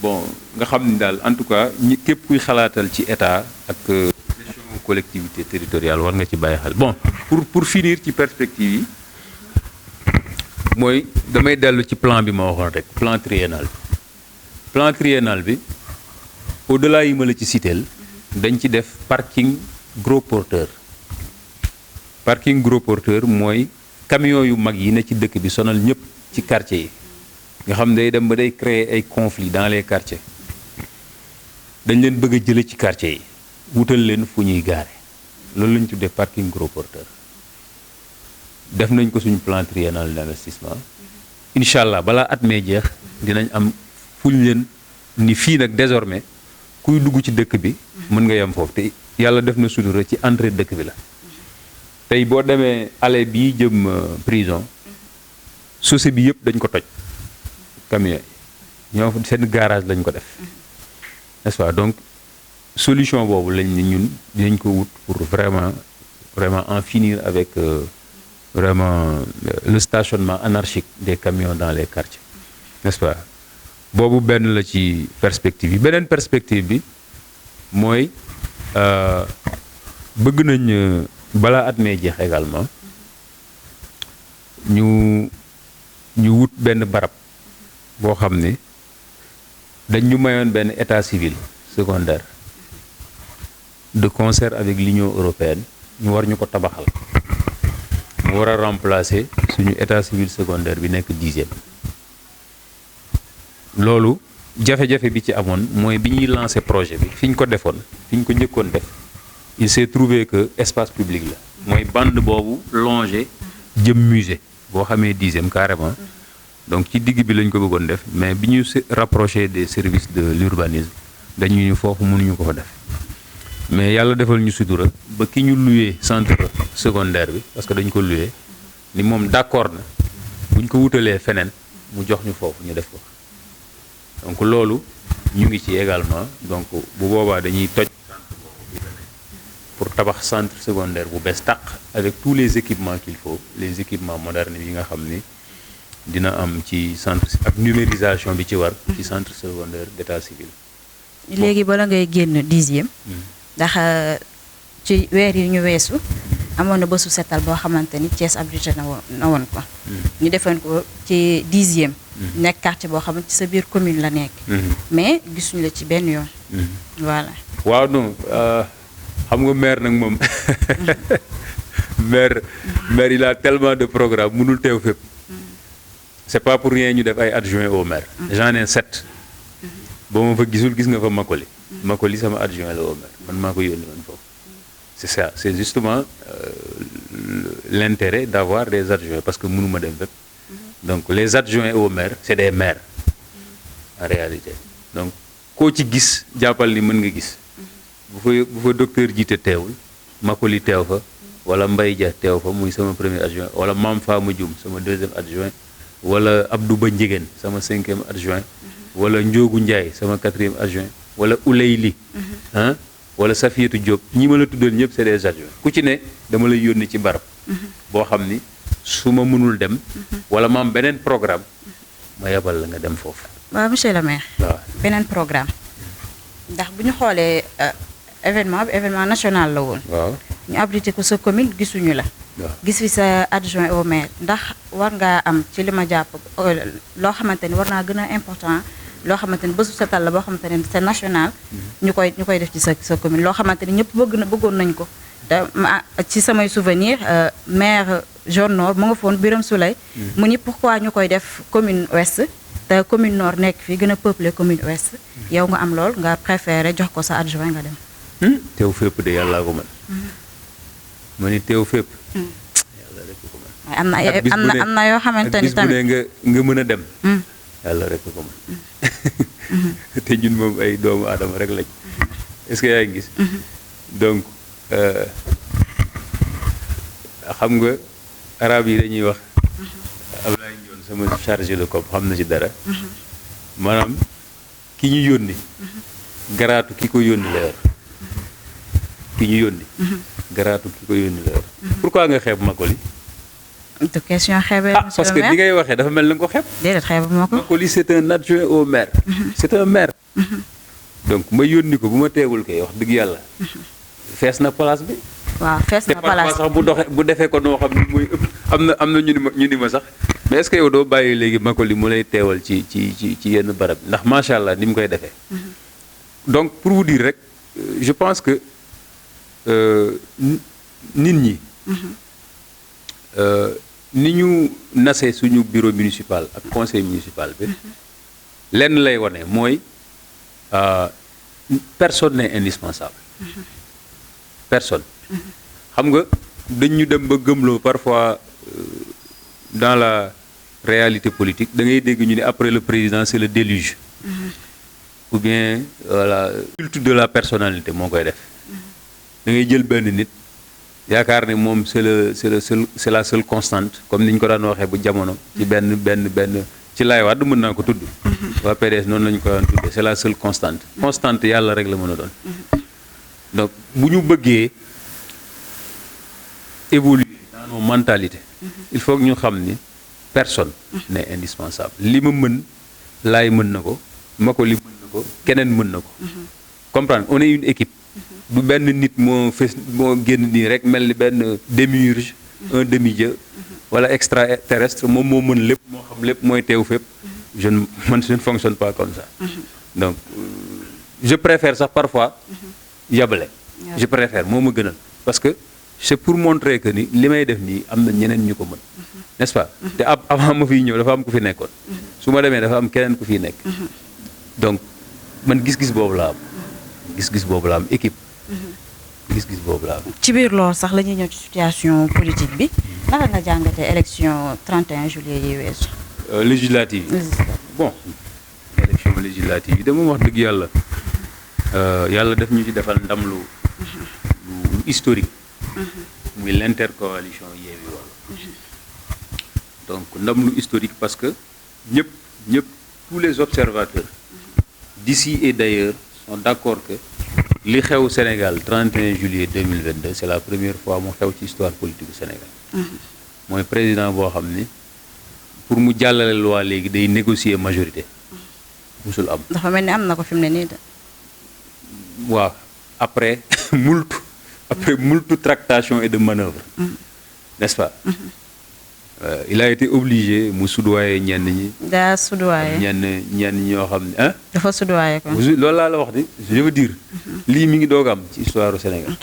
bon nga xam ni daal en tout cas ñi képp kuy xalaatal ci état ak gestion collectivité territoriale war nga ci bàyyi xel bon pour finir ci perspective yi mooy damay dellu ci plan bi ma waxoon rek plan triennal bi au-delà yi ma la ci citeel dañ ci def parking gros porteur mooy camion yu mag yi ne ci dëkk bi sonal ñëpp ci quartier yi nga xam day dem ba day créer ay conflits dans les quartiers dañ leen bëgg a jële ci quartier yi wutal leen fu ñuy gaare loolu lañ tuddee parking gros porteur def nañ ko suñu plan triennal d'investissement incha allah balaa at mee jeex dinañ am fuñ leen ni fii nag désormais kuy dugg ci dëkk bi mën nga yem foofu te yàlla def na sutura ci entrée dëkk bi la tey boo demee allée bii jëm prison chaussée bi yëpp dañ ko toj camion ñoo seen garage lañ ko def n'est-ce pas donc solution boobu lañ ni ñun dinañ ko wut pour vraiment en finir avec vraiment le stationnement anarchique des camions dans les quartiers n'est-ce pas boobu benn la ci perspective yi beneen perspective bi mooy bëgg nañ balaa at mee jeex également ñu wut benn barab boo xam ne dañ ñu mayoon benn état civil secondaire de concert avec l'Union européenne ñu war ñu ko tabaxal mu war a remplacer suñu état civil secondaire bi nekk 10e loolu jafe-jafe bi ci amoon mooy bi ñuy lancer projet bi fi ñu ko defoon fi ñu ko njëkkoon def il s'est trouvé que espace public la mooy bande boobu longé jëm musée boo xamee 10e carrément donc ci digg bi lañ ko bëggoon def mais bi ñu rapproché des services de l'urbanisme dañu ñu foofu mënuñu ko fa def mais yàlla defal ñu sutura ba ki ñu loué centre secondaire bi parce que dañ ko loué ni moom d'accord na buñ ko wutalee feneen mu jox ñu foofu ñu def ko donc loolu ñu ngi ci également donc bu boobaa dañuy toj pour tabax centre secondaire bu bees tàq avec tous les équipements qu'il faut les équipements modernes yi nga xam ni dina am ci centre ak numérisation bi ci war ci centre secondaire d'état civil. léegi bala ngay génn 10e ndax ci weer yi ñu weesu amoon na bésu setal boo xamante ni Thiès abrité na woon ko ñu defoon ko ci 10e nekk quartier boo xamante ci sa biir commune la nekk mais gisuñu la ci benn yoon voilà waaw non xam nga maire nag moom maire il a tellement de programme mënul teew fépp c'est pas pour rien ñu def ay adjoint au maire j'en ai 7 boo ma fa gisul gis nga fa Makoli sama adjoint la au maire man maa ko yónni man foofu c'est ça c'est justement l'intérêt d'avoir des adjoints parce que mënuma dem fépp donc les adjoints au maire c'est des maires en réalité donc koo ci gis jàppal ni mën nga gis bu fa docteur jiite teewul Makoli teew fa wala Mbaye Dia teew fa muy sama premier adjoint wala Mame Fama Dioum sama deuxième adjoint wala Abdou Ba Ndiéguène sama 5e adjoint wala Ndiogou Ndiaye sama 4e adjoint wala Ouleyli wala Safiatou Diop ñi ma la tuddal ñëpp c'est des adjoints ku ci ne dama lay yónni ci barab boo xam ni su ma mënul dem wala ma am beneen programme ma yebal la nga dem foofu. waaw monsieur le maire. waaw beneen programme ndax bu ñu xoolee événement national la woon. waaw ñu abrité ko sa commune gisuñu la. waaw gis fi sa adjoint au maire ndax war ngaa am ci li ma jàpp loo xamante ni war naa gën a important loo xamante ni bésu setal la boo xamante ni c'est national. ñu koy def ci sa commune loo xamante ni ñëpp bëggoon nañ ko. ci samay souvenir maire zone nord mu nga foon Birame Souleye mu ni pourquoi ñu koy def commune ouest te commune nord nekk fii gën a peuplé commune ouest yow nga am lool nga préféré jox ko sa adjoint nga dem. teew fépp de yàllaa ko mën. ma ni teew fépp. yàlla rek ko mën. am na yoo xamante ni tamit nga mën a dem. yàlla rek ko mën. te ñun moom ay doomu aadama rek lañ. est-ce que yaa ngi gis. donc xam nga arab yi dañuy wax. Ablaye Ndione sama chargé de com xam na ci dara. maanaam ki ñu yónni. garaatu ki ko yónni la yor. ki ñu yónni. garaatu ki ko yónni la yor. pourquoi nga xeeb Makoli. de question xeebee parce que li ngay waxee dafa mel na nga ko xeeb. déedéet xeebu moo ko. Makoli c'est un adjoint au maire. c'est un maire. donc ma yónni ko bu ma teewul kay wax dëgg yàlla. fees na place bi. waaw fees na place sax bu defee ko noo xam ne muy ëpp am na ñu ni ma sax mais est-ce que yow doo bàyyi léegi Makoli mu lay teewal ci yenn barab ndax macha allah ni mu koy defee. donc pour vous dire rek je pense que nit ñi. ni ñu nasee suñu bureau municipal ak conseil municipal bi. lenn lay wane mooy personne n'est indispensable. personne. xam nga dañ ñu dem ba gëmloo parfois dans réalité politique da ngay dégg ñu ne après le président c'est le déluge ou bien voilà culte de la personnalité moo koy def da ngay jël benn nit yaakaar ne moom c'est la seule constante comme ni ñu ko daan waxee bu jamono ci benn ci Laay Wàdd mën naa ko tudd waa PDS noonu lañu ko daan tuddee c'est la seule constante yàlla rek la mën a doon donc bu ñu bëggee évoluer dans nos mentalités il faut que ñu xam ni personne n'est indispensable li ma mën laay mën na ko ma ko li mën na ko keneen mën na ko comprendre on est une équipe du benn nit moo génn nii rek mel ni benn démiurge un demi-dieu wala extraterrestre moom moo mën lépp moo xam lépp mooy teew fépp je ne fonctionne pas comme ça donc je préfère sax parfois yabale je préfère moo ma gënal parce que c'est pour montrer que ni li may def nii am na ñeneen ñu ko mën n'est-ce pas te avant ma fiy ñëw dafa am ku fi nekkoon su ma demee dafa am keneen ku fiy nekk donc man gis-gis boobu la am équipe gis-gis boobu la am ci biir loolu sax la ñuy ñëw ci situation politique bi naka nga jàngatee élection 31 juillet yi weesu législative bon élection législative yi dama wax dëgg yàlla yàlla def ñu ci defal ndam lu historique muy l'intercoalition Yewwi Wallu donc ndam lu historique parce que ñëpp tous les observateurs d'ici et d'ailleurs sont d'accord que li xew Sénégal 31 juillet 2022 c'est la première fois mu xew ci histoire politique du Sénégal mooy président boo xam ni pour mu jàllale loi léegi day négocier majorité musul am dafa mel ni am na ko fi mu ne nii de waaw après multu tractation et de manœuvre n'est-ce pas il a été obligé mu soudoyer ñenn ñi daa soudoyer ñenn ñoo xam ne ah dafa soudoyer ko loolu laa la wax ni je veux dire lii mi ngi doog am ci histoire du Sénégal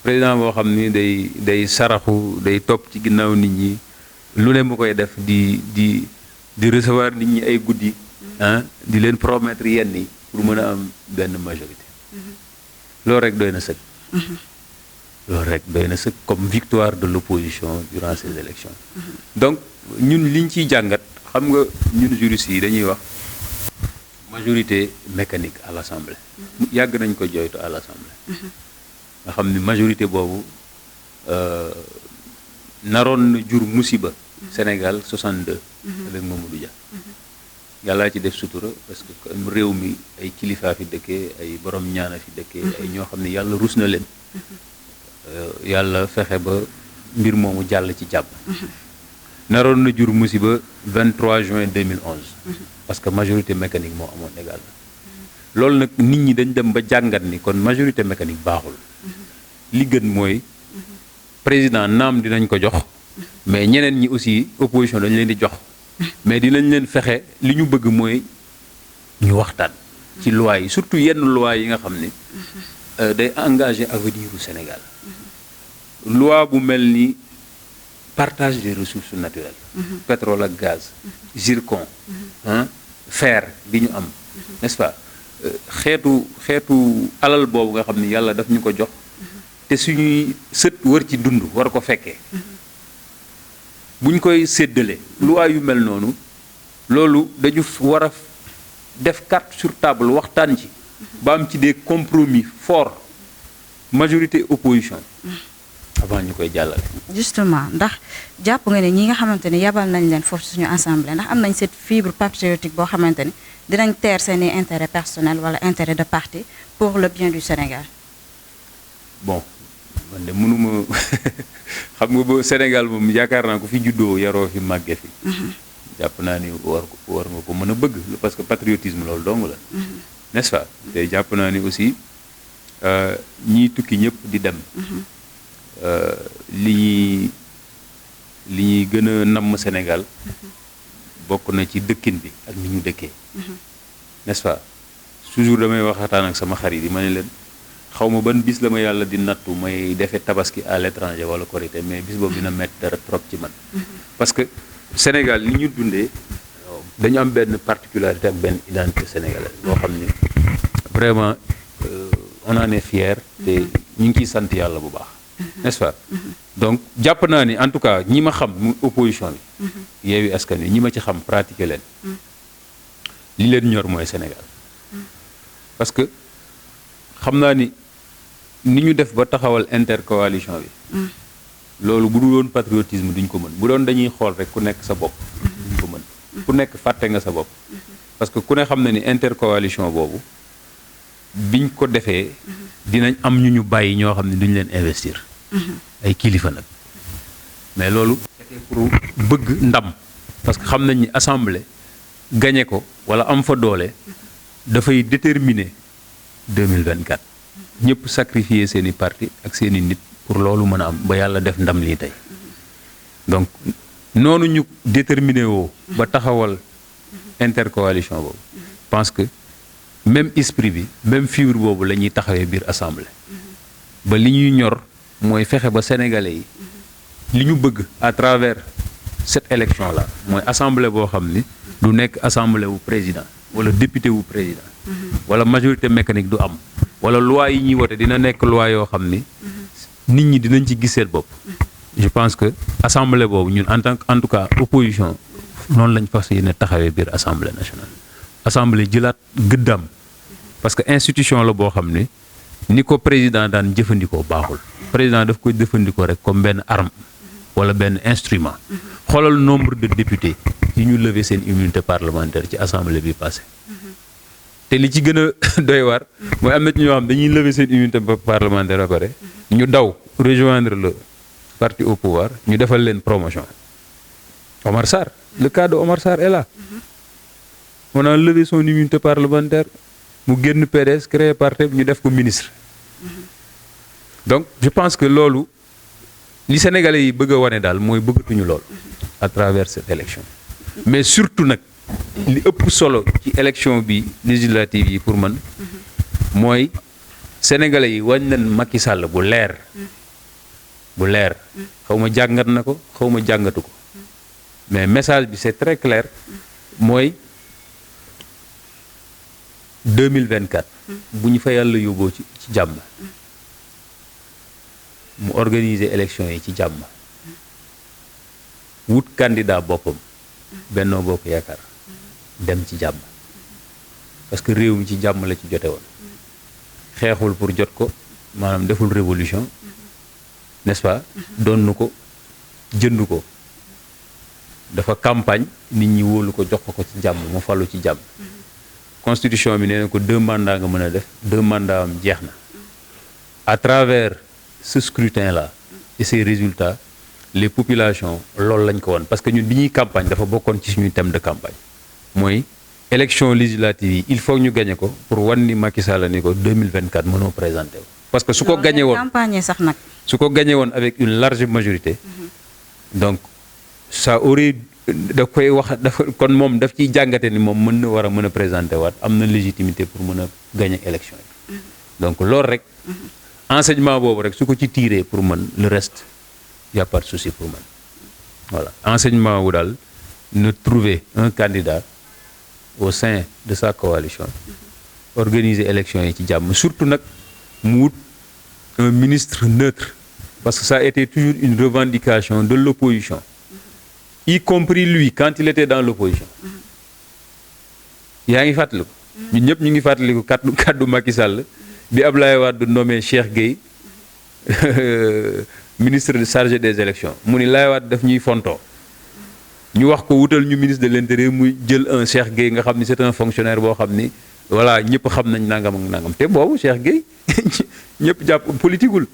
président boo xam ni day saraxu day topp ci ginnaaw nit ñi lu ne mu koy def di recevoir nit ñi ay guddi di leen promettre yenn yi pour mën a am benn majorité loolu rek doy na sëkk comme victoire de l'opposition durant ces élections donc ñun liñ ciy jàngat xam nga ñun juristes yi dañuy wax majorité mécanique à l'Assemblée yàgg nañ ko joytu à l'Assemblée nga xam ni majorité boobu naroon na jur musiba Sénégal 62 avec Mamadou Dia yàllaa ci def sutura parce que réew mi ay kilifaa fi dëkkee ay borom ñaana fi dëkkee ay ñoo xam ne yàlla rus na leen yàlla fexe ba mbir moomu jàll ci jàpp naroon na jur musiba 23 juin 2011 parce que majorité mécanique moo amoon également loolu nag nit ñi dañ dem ba jàngat ni kon majorité mécanique baaxul li gën mooy président naam dinañ ko jox mais ñeneen ñi aussi opposition dañ leen di jox mais dinañ leen fexe li ñu bëgg mooy ñu waxtaan ci loi yi surtout yenn loi yi nga xam ne day engager avenir u Sénégal loi bu mel ni partage des ressources naturelles pétrole ak gaz zircon fer bi ñu am n'est-ce pas xeetu alal boobu nga xam ni yàlla daf ñu ko jox te suñuy sët war ci dund war ko fekkee buñ koy séddale loi yu mel noonu loolu dañu war a def carte sur table waxtaan ci ba am ci des compromis forts majorité opposition avant ñu koy jàllale. justement ndax jàpp nga ne ñi nga xamante ne yabal nañ leen foofu suñu assemblée ndax am nañ cette fibre patriotique boo xamante ne dinañ teer seeni intérêt personnel wala intérêt de parti pour le bien du Sénégal. bon man de mënuma xam nga ba Sénégal moom yaakaar naa ko fi juddoo yaroo fi màgge fi. jàpp naa ni war nga ko mën a bëgg parce que patriotisme loolu dong la. n'est-ce pas te jàpp naa ni aussi ñiy tukki ñëpp di dem. li ñuy gën a namm Sénégal bokk na ci dëkkin bi ak ni ñu dëkkee n'est-ce pas toujours damay waxataan ak sama xarit yi ma ne leen xaw ma ban bis la ma yàlla di nattu may defee tabaski à l'étranger wala korité mais bis boobu dina mettre dara trop ci man parce que Sénégal li ñu dundee dañu am benn particularité ak benn identité sénégalaise boo xam ne vraiment on en est fier te ñu ngi ciy sant yàlla bu baax n'est-ce pas donc jàpp naa ni en tout cas ñi ma xam mu opposition bi. Yewwi Askan Wi ñi ma ci xam pratiquer leen. li leen ñor mooy Sénégal. parce que xam naa ni ñu def ba taxawal intercoalition bi. loolu bu dul woon patriotisme duñ ko mën bu doon dañuy xool rek ku nekk sa bopp. duñ ko mën ku nekk fàtte nga sa bopp. parce que ku ne xam na ni intercoalition boobu biñ ko defee. dinañ am ñu bàyyi ñoo xam ne duñ leen investir. ay kilifa nag mais loolu c'était pour bëgg ndam parce que xam nañ ni assemblée gagné ko wala am fa doole dafay déterminer 2024 ñëpp sacrifier seeni parti ak seeni nit pour loolu mën a am ba yàlla def ndam lii tey donc noonu ñu déterminer woo ba taxawal intercoalition boobu pense que même esprit bi même fibre boobu la ñuy taxawee biir assemblée ba li ñuy ñor mooy fexe ba sénégalais yi li ñu bëgg à travers cette élection là mooy assemblée boo xam ni du nekk assemblée wu président wala député wu président wala majorité mécanique du am wala loi yi ñuy wote dina nekk loi yoo xam ni nit ñi dinañ ci gis seen bopp je pense que assemblée boobu ñun en tout cas opposition noonu lañ fas yéene taxawee biir assemblée nationale assemblée jëlaat gëddaam parce que institution la boo xam ni ko président daan jëfandikoo baaxul président daf koy jëfandikoo rek comme benn arme wala benn instrument xoolal nombre de députés yi ñu lever seen immunité parlementaire ci assemblée bi passé te li ci gën a doy waar mooy am na ci ñoo xam dañuy lever seen immunité parlementaire ba pare ñu daw rejoindre le parti au pouvoir ñu defal leen promotion Omar Sarr le cas de Omar Sarr est là on a levé son immunité parlementaire mu génn PDS créé parti ñu def ko ministre donc je pense que loolu li Sénégalais yi bëgg a wane daal mooy bëggatuñu loolu à travers cette élection mais surtout nag li ëpp solo ci élection bi législative yi pour man mooy Sénégalais yi wañ nañ Macky Sall bu leer xaw ma jàngat na ko xaw ma jàngatu ko mais message bi c'est très clair mooy 2024 bu ñu fa yàlla yóbboo ci jàmm mu organiser élection yi ci jàmm wut candidat boppam Benno Bokk Yaakaar dem ci jàmm parce que réew mi ci jàmm la ci jote woon xeexul pour jot ko maanaam deful révolution n'est-ce pas doon ko jënd ko dafa campagne nit ñi wóolu ko jox ko ci jàmm mu falu ci jàmm constitution bi nee na ko 2 mandats nga mën a def 2 mandats am jeex na à travers ce scrutin là et ses résultats les populations loolu lañ ko woon parce que ñun bi ñuy campagne dafa bokkoon ci suñuy thème de campagne mooy élection législative yi il faut ñu gagné ko pour wan ni Macky Sall ni ko 2024 mënoo présenté wu parce que su ko gagné woon campagne sax nag su ko gagné woon avec une large majorité donc ça aurait da koy wax dafa kon moom daf ciy jàngate ni moom mën na war a mën a présenté waat am na légitimité pour mën a gagné élection yi donc loolu rek enseignement boobu rek su ko ci tiré pour man le reste y a pas de souci pour man voilà enseignement wu daal ne trouver un candidat au sein de sa coalition organiser élection yi ci jàmm surtout nag mu wut un ministre neutre parce que ça a été toujours une revendication de l'opposition y compris lui quand il était dans l'opposition yaa ngi fàttaliku ñun ñëpp ñu ngi fàttaliku kaddu Macky Sall bi Abdoulaye Wade nommé Cheikh Gueye ministre chargé des élections mu ni Laye Wade daf ñuy fontoo ñu wax ko wutal ñu ministre de l'intérieur muy jël un Cheikh Gueye nga xam ni c'est un fonctionnaire boo xam ni voilà ñëpp xam nañ nangam ak nangam te boobu Cheikh Gueye ñëpp jàpp politiqueul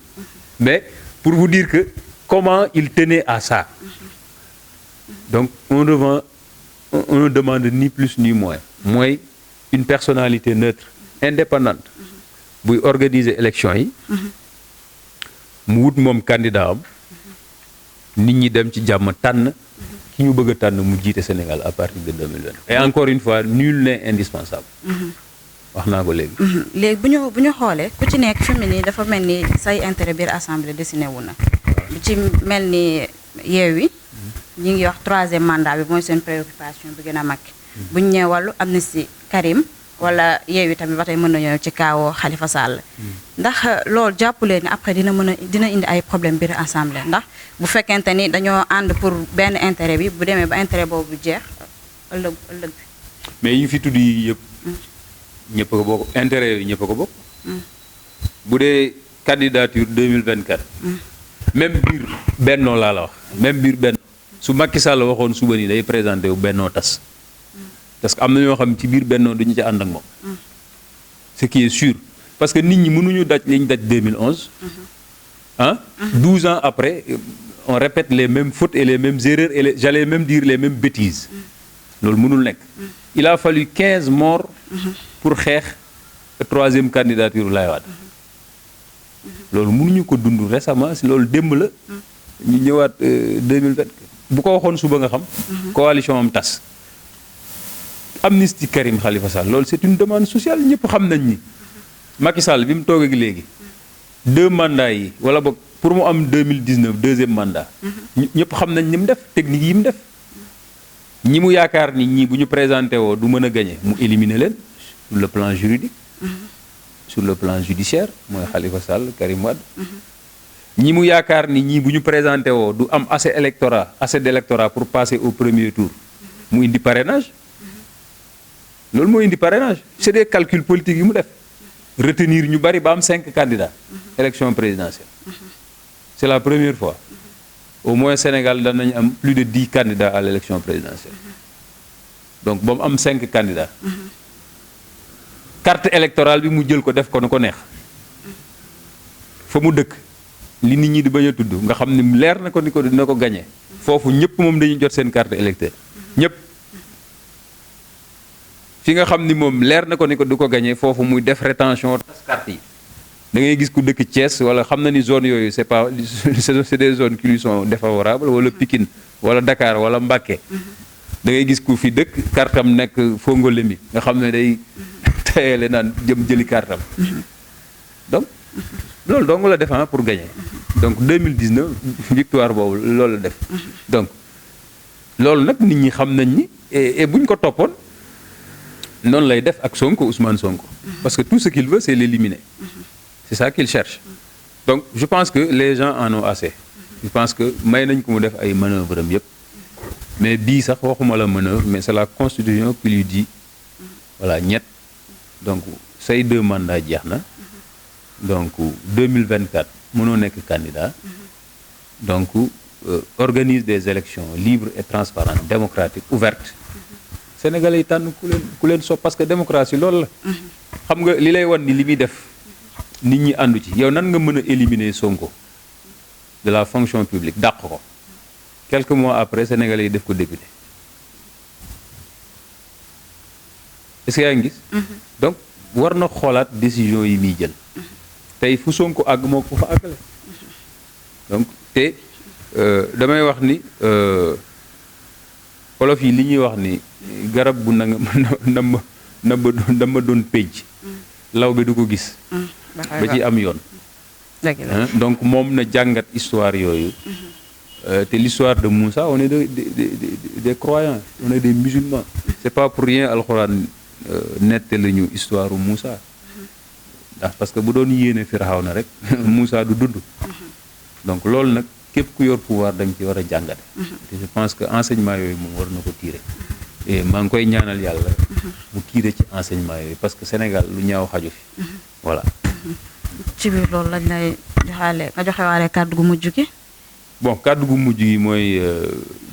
mais pour vous dire que comment il tenait à ça donc on ne demande ni plus ni moins mooy une personnalité neutre indépendante buy organiser élection yi mu wut moom candidat am nit ñi dem ci jàmm tànn ki ñu bëgg a tànn mu jiite Sénégal à partir de 2020 et encore une fois nul n'est indispensable wax naa ko léegi léegi bu ñu xoolee ku ci nekk fi mu nii dafa mel ni say intérêt biir assemblée dessiné wu na lu ci mel ni Yewwi ñi ngi wax 3e mandat bi mooy seen préoccupation bi gën a mag buñ ñëw wàllu Amnesty Karim wala Yewwi tamit ba tey mën na ñëw ci kaawoo Khalifa Sall ndax loolu jàppulee ni après dina indi ay problème biir assemblée ndax bu fekkente ni dañoo ànd pour benn intérêt bi bu demee ba intérêt boobu jeex ëllëg bi mais yi fi tudd yi yëpp ñëpp ko bokk intérêt yooyu ñëpp ko bokk bu dee candidature 2024 même biir bennoo laa la wax même biir benn su Macky Sall waxoon suba ni day présenté wu bennoo tas parce que am na ñoo xam ci biir bennoo duñu ci ànd ak moom ce qui est sûr parce que nit ñi mënuñu daj li ñu daj 2011 ah 12 ans après on répète les mêmes fautes et les mêmes erreurs et j'allais même dire les mêmes bêtises loolu mënul nekk il a fallu 15 morts pour xeex troisième candidature Laye Wade loolu mënuñu ko dund récemment si loolu démb la ñu ñëwaat 2020 bu ko waxoon suba nga xam coalition am tas amnistie Karim Khalifa Sall loolu c'est une demande sociale ñëpp xam nañ ni Macky Sall bi mu toog ak léegi 2 mandats yi wala boog pour mu am 2019 deuxième mandat ñëpp xam nañ ni mu def technique yi mu def ñi mu yaakaar ni ñii bu ñu présenté woo du mën a gagner mu éliminer leen sur le plan juridique sur le plan judiciaire mooy Khalifa Sall Karim Wade ñi mu yaakaar ni ñii bu ñu présenté woo du am assez d'électorat pour passer au premier tour mu indi parrainage loolu moo indi parrainage c'est des calculs politiques yu mu def retenir ñu bari ba am 5 candidats élection présidentielle c'est la première fois au moins Sénégal danañ am plus de 10 candidats à l'élection présidentielle donc ba mu am 5 candidats carte électorale bi mu jël ko def ko nu ko neex fa mu dëkk li nit ñi di bañ a tudd nga xam ne leer na ko ni ko dina ko gagné foofu ñëpp moom dañuy jot seen carte électeur ñëpp fi nga xam ni moom leer na ko ni ko du ko gagné foofu muy def rétention tas carte yi da ngay gis ku dëkk Thiès wala xam na ni zone yooyu c'est pas c'est des zones qui lui sont défavorables wala Pikine wala Dakar wala Mbacké da ngay gis ku fi dëkk kartam nekk Fongolemi nga xam ne day tayele naan jëm jëli kartam donc loolu dong la def pour gagner donc 2019 victoire boobu loolu la def donc loolu nag nit ñi xam nañ ni et buñ ko toppoon noonu lay def ak Sonko Ousmane Sonko parce que tout ce qu'il veut c'est l'éliminer c'est ça qu'il cherche donc je pense que les gens en ont assez je pense que may nañ ko mu def ay manœuvres am yëpp mais bii sax waxuma la manœuvre mais c'est la constitution qui lui dit voilà ñett donc say 2 mandats jeex na donc 2024 mënoo nekk candidat donc organise des élections libres et transparentes démocratiques ouvertes Sénégalais yi tànn ku leen sopp parce que démocratie loolu la xam nga li lay wan ni li muy def nit ñi àndu ci yow nan nga mën a éliminer Sonko de la fonction publique dàq ko quelques mois après Sénégalais yi def ko député est-ce que yaa ngi gis donc war na xoolaat décision yi muy jël tey fu Sonko àgg moo ko fa àggale donc te damay wax ni wolof yi li ñuy wax ni garab bu na nga ma doon pénc law bi du ko gis ba ci am yoon donc moom na jàngat histoire yooyu te l'histoire de Moussa on est des croyants on est des musulmans c'est pas pour rien alxuraan nette la ñu histoire u Moussa ndax parce que bu doon yéene Firawna rek Moussa du dudd donc loolu nag képp ku yor pouvoir da nga ci war a jàngate te je pense que enseignement yooyu moom war na ko tirer et maa ngi koy ñaanal yàlla mu tirer ci enseignement yooyu parce que Sénégal lu ñaaw xaju fi voilà ci biir loolu lañ lay joxaale nga joxewaale kàddu gu mujj gi bon kàddu gu mujj gi mooy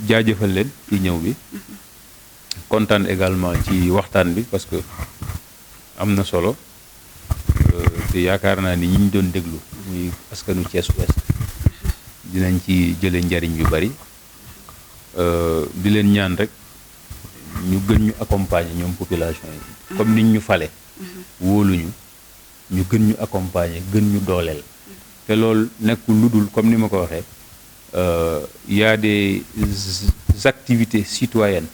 jaajëfal leen ci ñëw bi kontaan également ci waxtaan bi parce que am na solo te yaakaar naa ni ñi ñu doon déglu muy askanu Thiès Ouest dinañ ci jële njariñ yu bari di leen ñaan rek ñu gën ñu accompagner ñoom population yi comme niñ ñu fale wóoluñu ñu gën ñu accompagner gën ñu dooleel te loolu nekkul lu dul comme ni ma ko waxee y a des activités citoyennes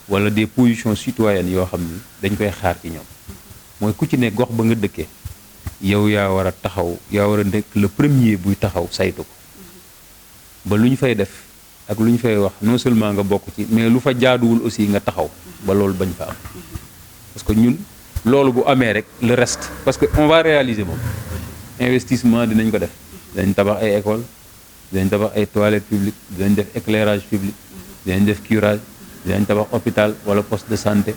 wala des positions citoyennes yoo xam ni dañ koy xaar ci ñoom mooy ku ci ne gox ba nga dëkkee yow yaa war a taxaw yaa war a nekk le premier buy taxaw saytu ko ba lu ñu fay def ak lu ñu fay wax non seulement nga bokk ci mais lu fa jaaduwul aussi nga taxaw ba loolu bañ fa am parce que ñun loolu bu amee rek le reste parce que on va réaliser moom investissement dinañ ko def dinañ tabax ay école dinañ tabax ay toilettes publiques dinañ def éclairage public dinañ def curage dinañ tabax hôpital wala poste de santé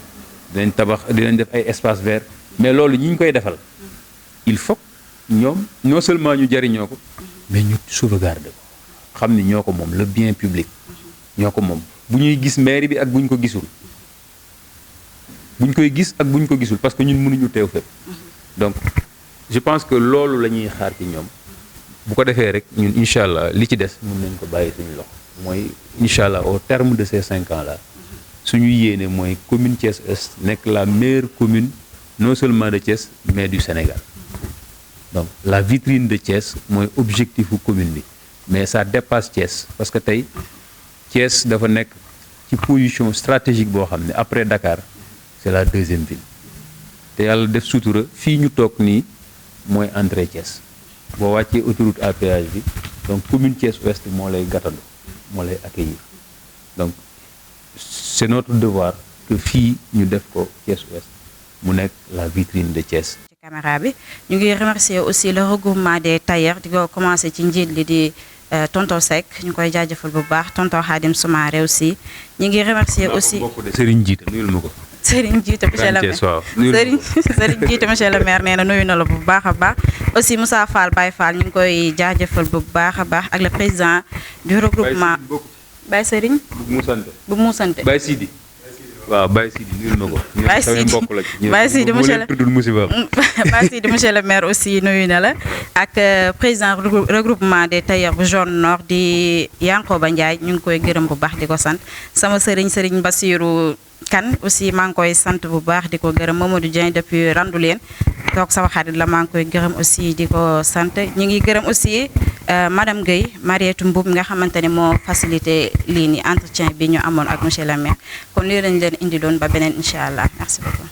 dinañ def ay espace vert mais loolu ñi ñu koy defal il faut ñoom non seulement ñu jariñoo ko mais ñu sauvegarder ko xam ni ñoo ko moom le bien public ñoo ko moom bu ñuy gis mairie bi ak bu ñu ko gisul buñ koy gis ak bu ñu ko gisul parce que ñun mënuñu teew fépp donc je pense que loolu la ñuy xaar ci ñoom bu ko defee rek ñun incha allah li ci des mën nañ ko bàyyi suñu loxo mooy incha allah au terme de ces 5 ans là suñu yéene mooy commune Thiès Est nekk la meilleure commune non seulement de Thiès mais du Sénégal donc la vitrine de Thiès mooy objectif bu commune bi mais ça dépasse Thiès parce que tey Thiès dafa nekk ci position stratégique boo xam ne après Dakar c'est la 2e ville te yàlla def sutura fii ñu toog nii mooy entrée Thiès boo wàccee autoroute à péage bi donc commune Thiès Ouest moo lay gàttandu moo lay accueillir donc c'est notre devoir que fii ñu def ko Thiès Ouest mu nekk la vitrine de Thiès. ci caméra bi ñu ngi remercier aussi le regroupement des tailleurs di ko commencé ci njiit li di tonton Seck ñu koy jaajëfal bu baax tonton Khadim Soumaré aussi ñu ngi remercier aussi Serigne Jiite nuyul ma ko. Serigne Jiite monsieur le maire Serigne Jiite monsieur le maire nee na nuyu na la bu baax a baax aussi Moussa Fall Baye Fall ñu ngi koy jaajëfal bu baax a baax ak le président du regroupement Baye Serigne bu muusante Baye Sidi waaw Baye Sidi nuyul ma ko. Baye Sidi Baye Sidi monsieur le maire aussi nuyu na la ak président regroupement des tailleurs bu zone nord di Yankoba Ndiaye ñu ngi koy gërëm bu baax di ko sant sama Serigne Bassirou Kane aussi maa ngi koy sant bu baax di ko gërëm Mamadou Dieng depuis Randoulène toog sama xarit la maa ngi koy gërëm aussi di ko sant ñu ngi gërëm aussi madame Guèye Marietou Mboub nga xamante ne moo facilité lii nii entretien bi ñu amoon ak monsieur le maire kon lii lañ leen indi doon ba beneen incha allah merci beaucoup.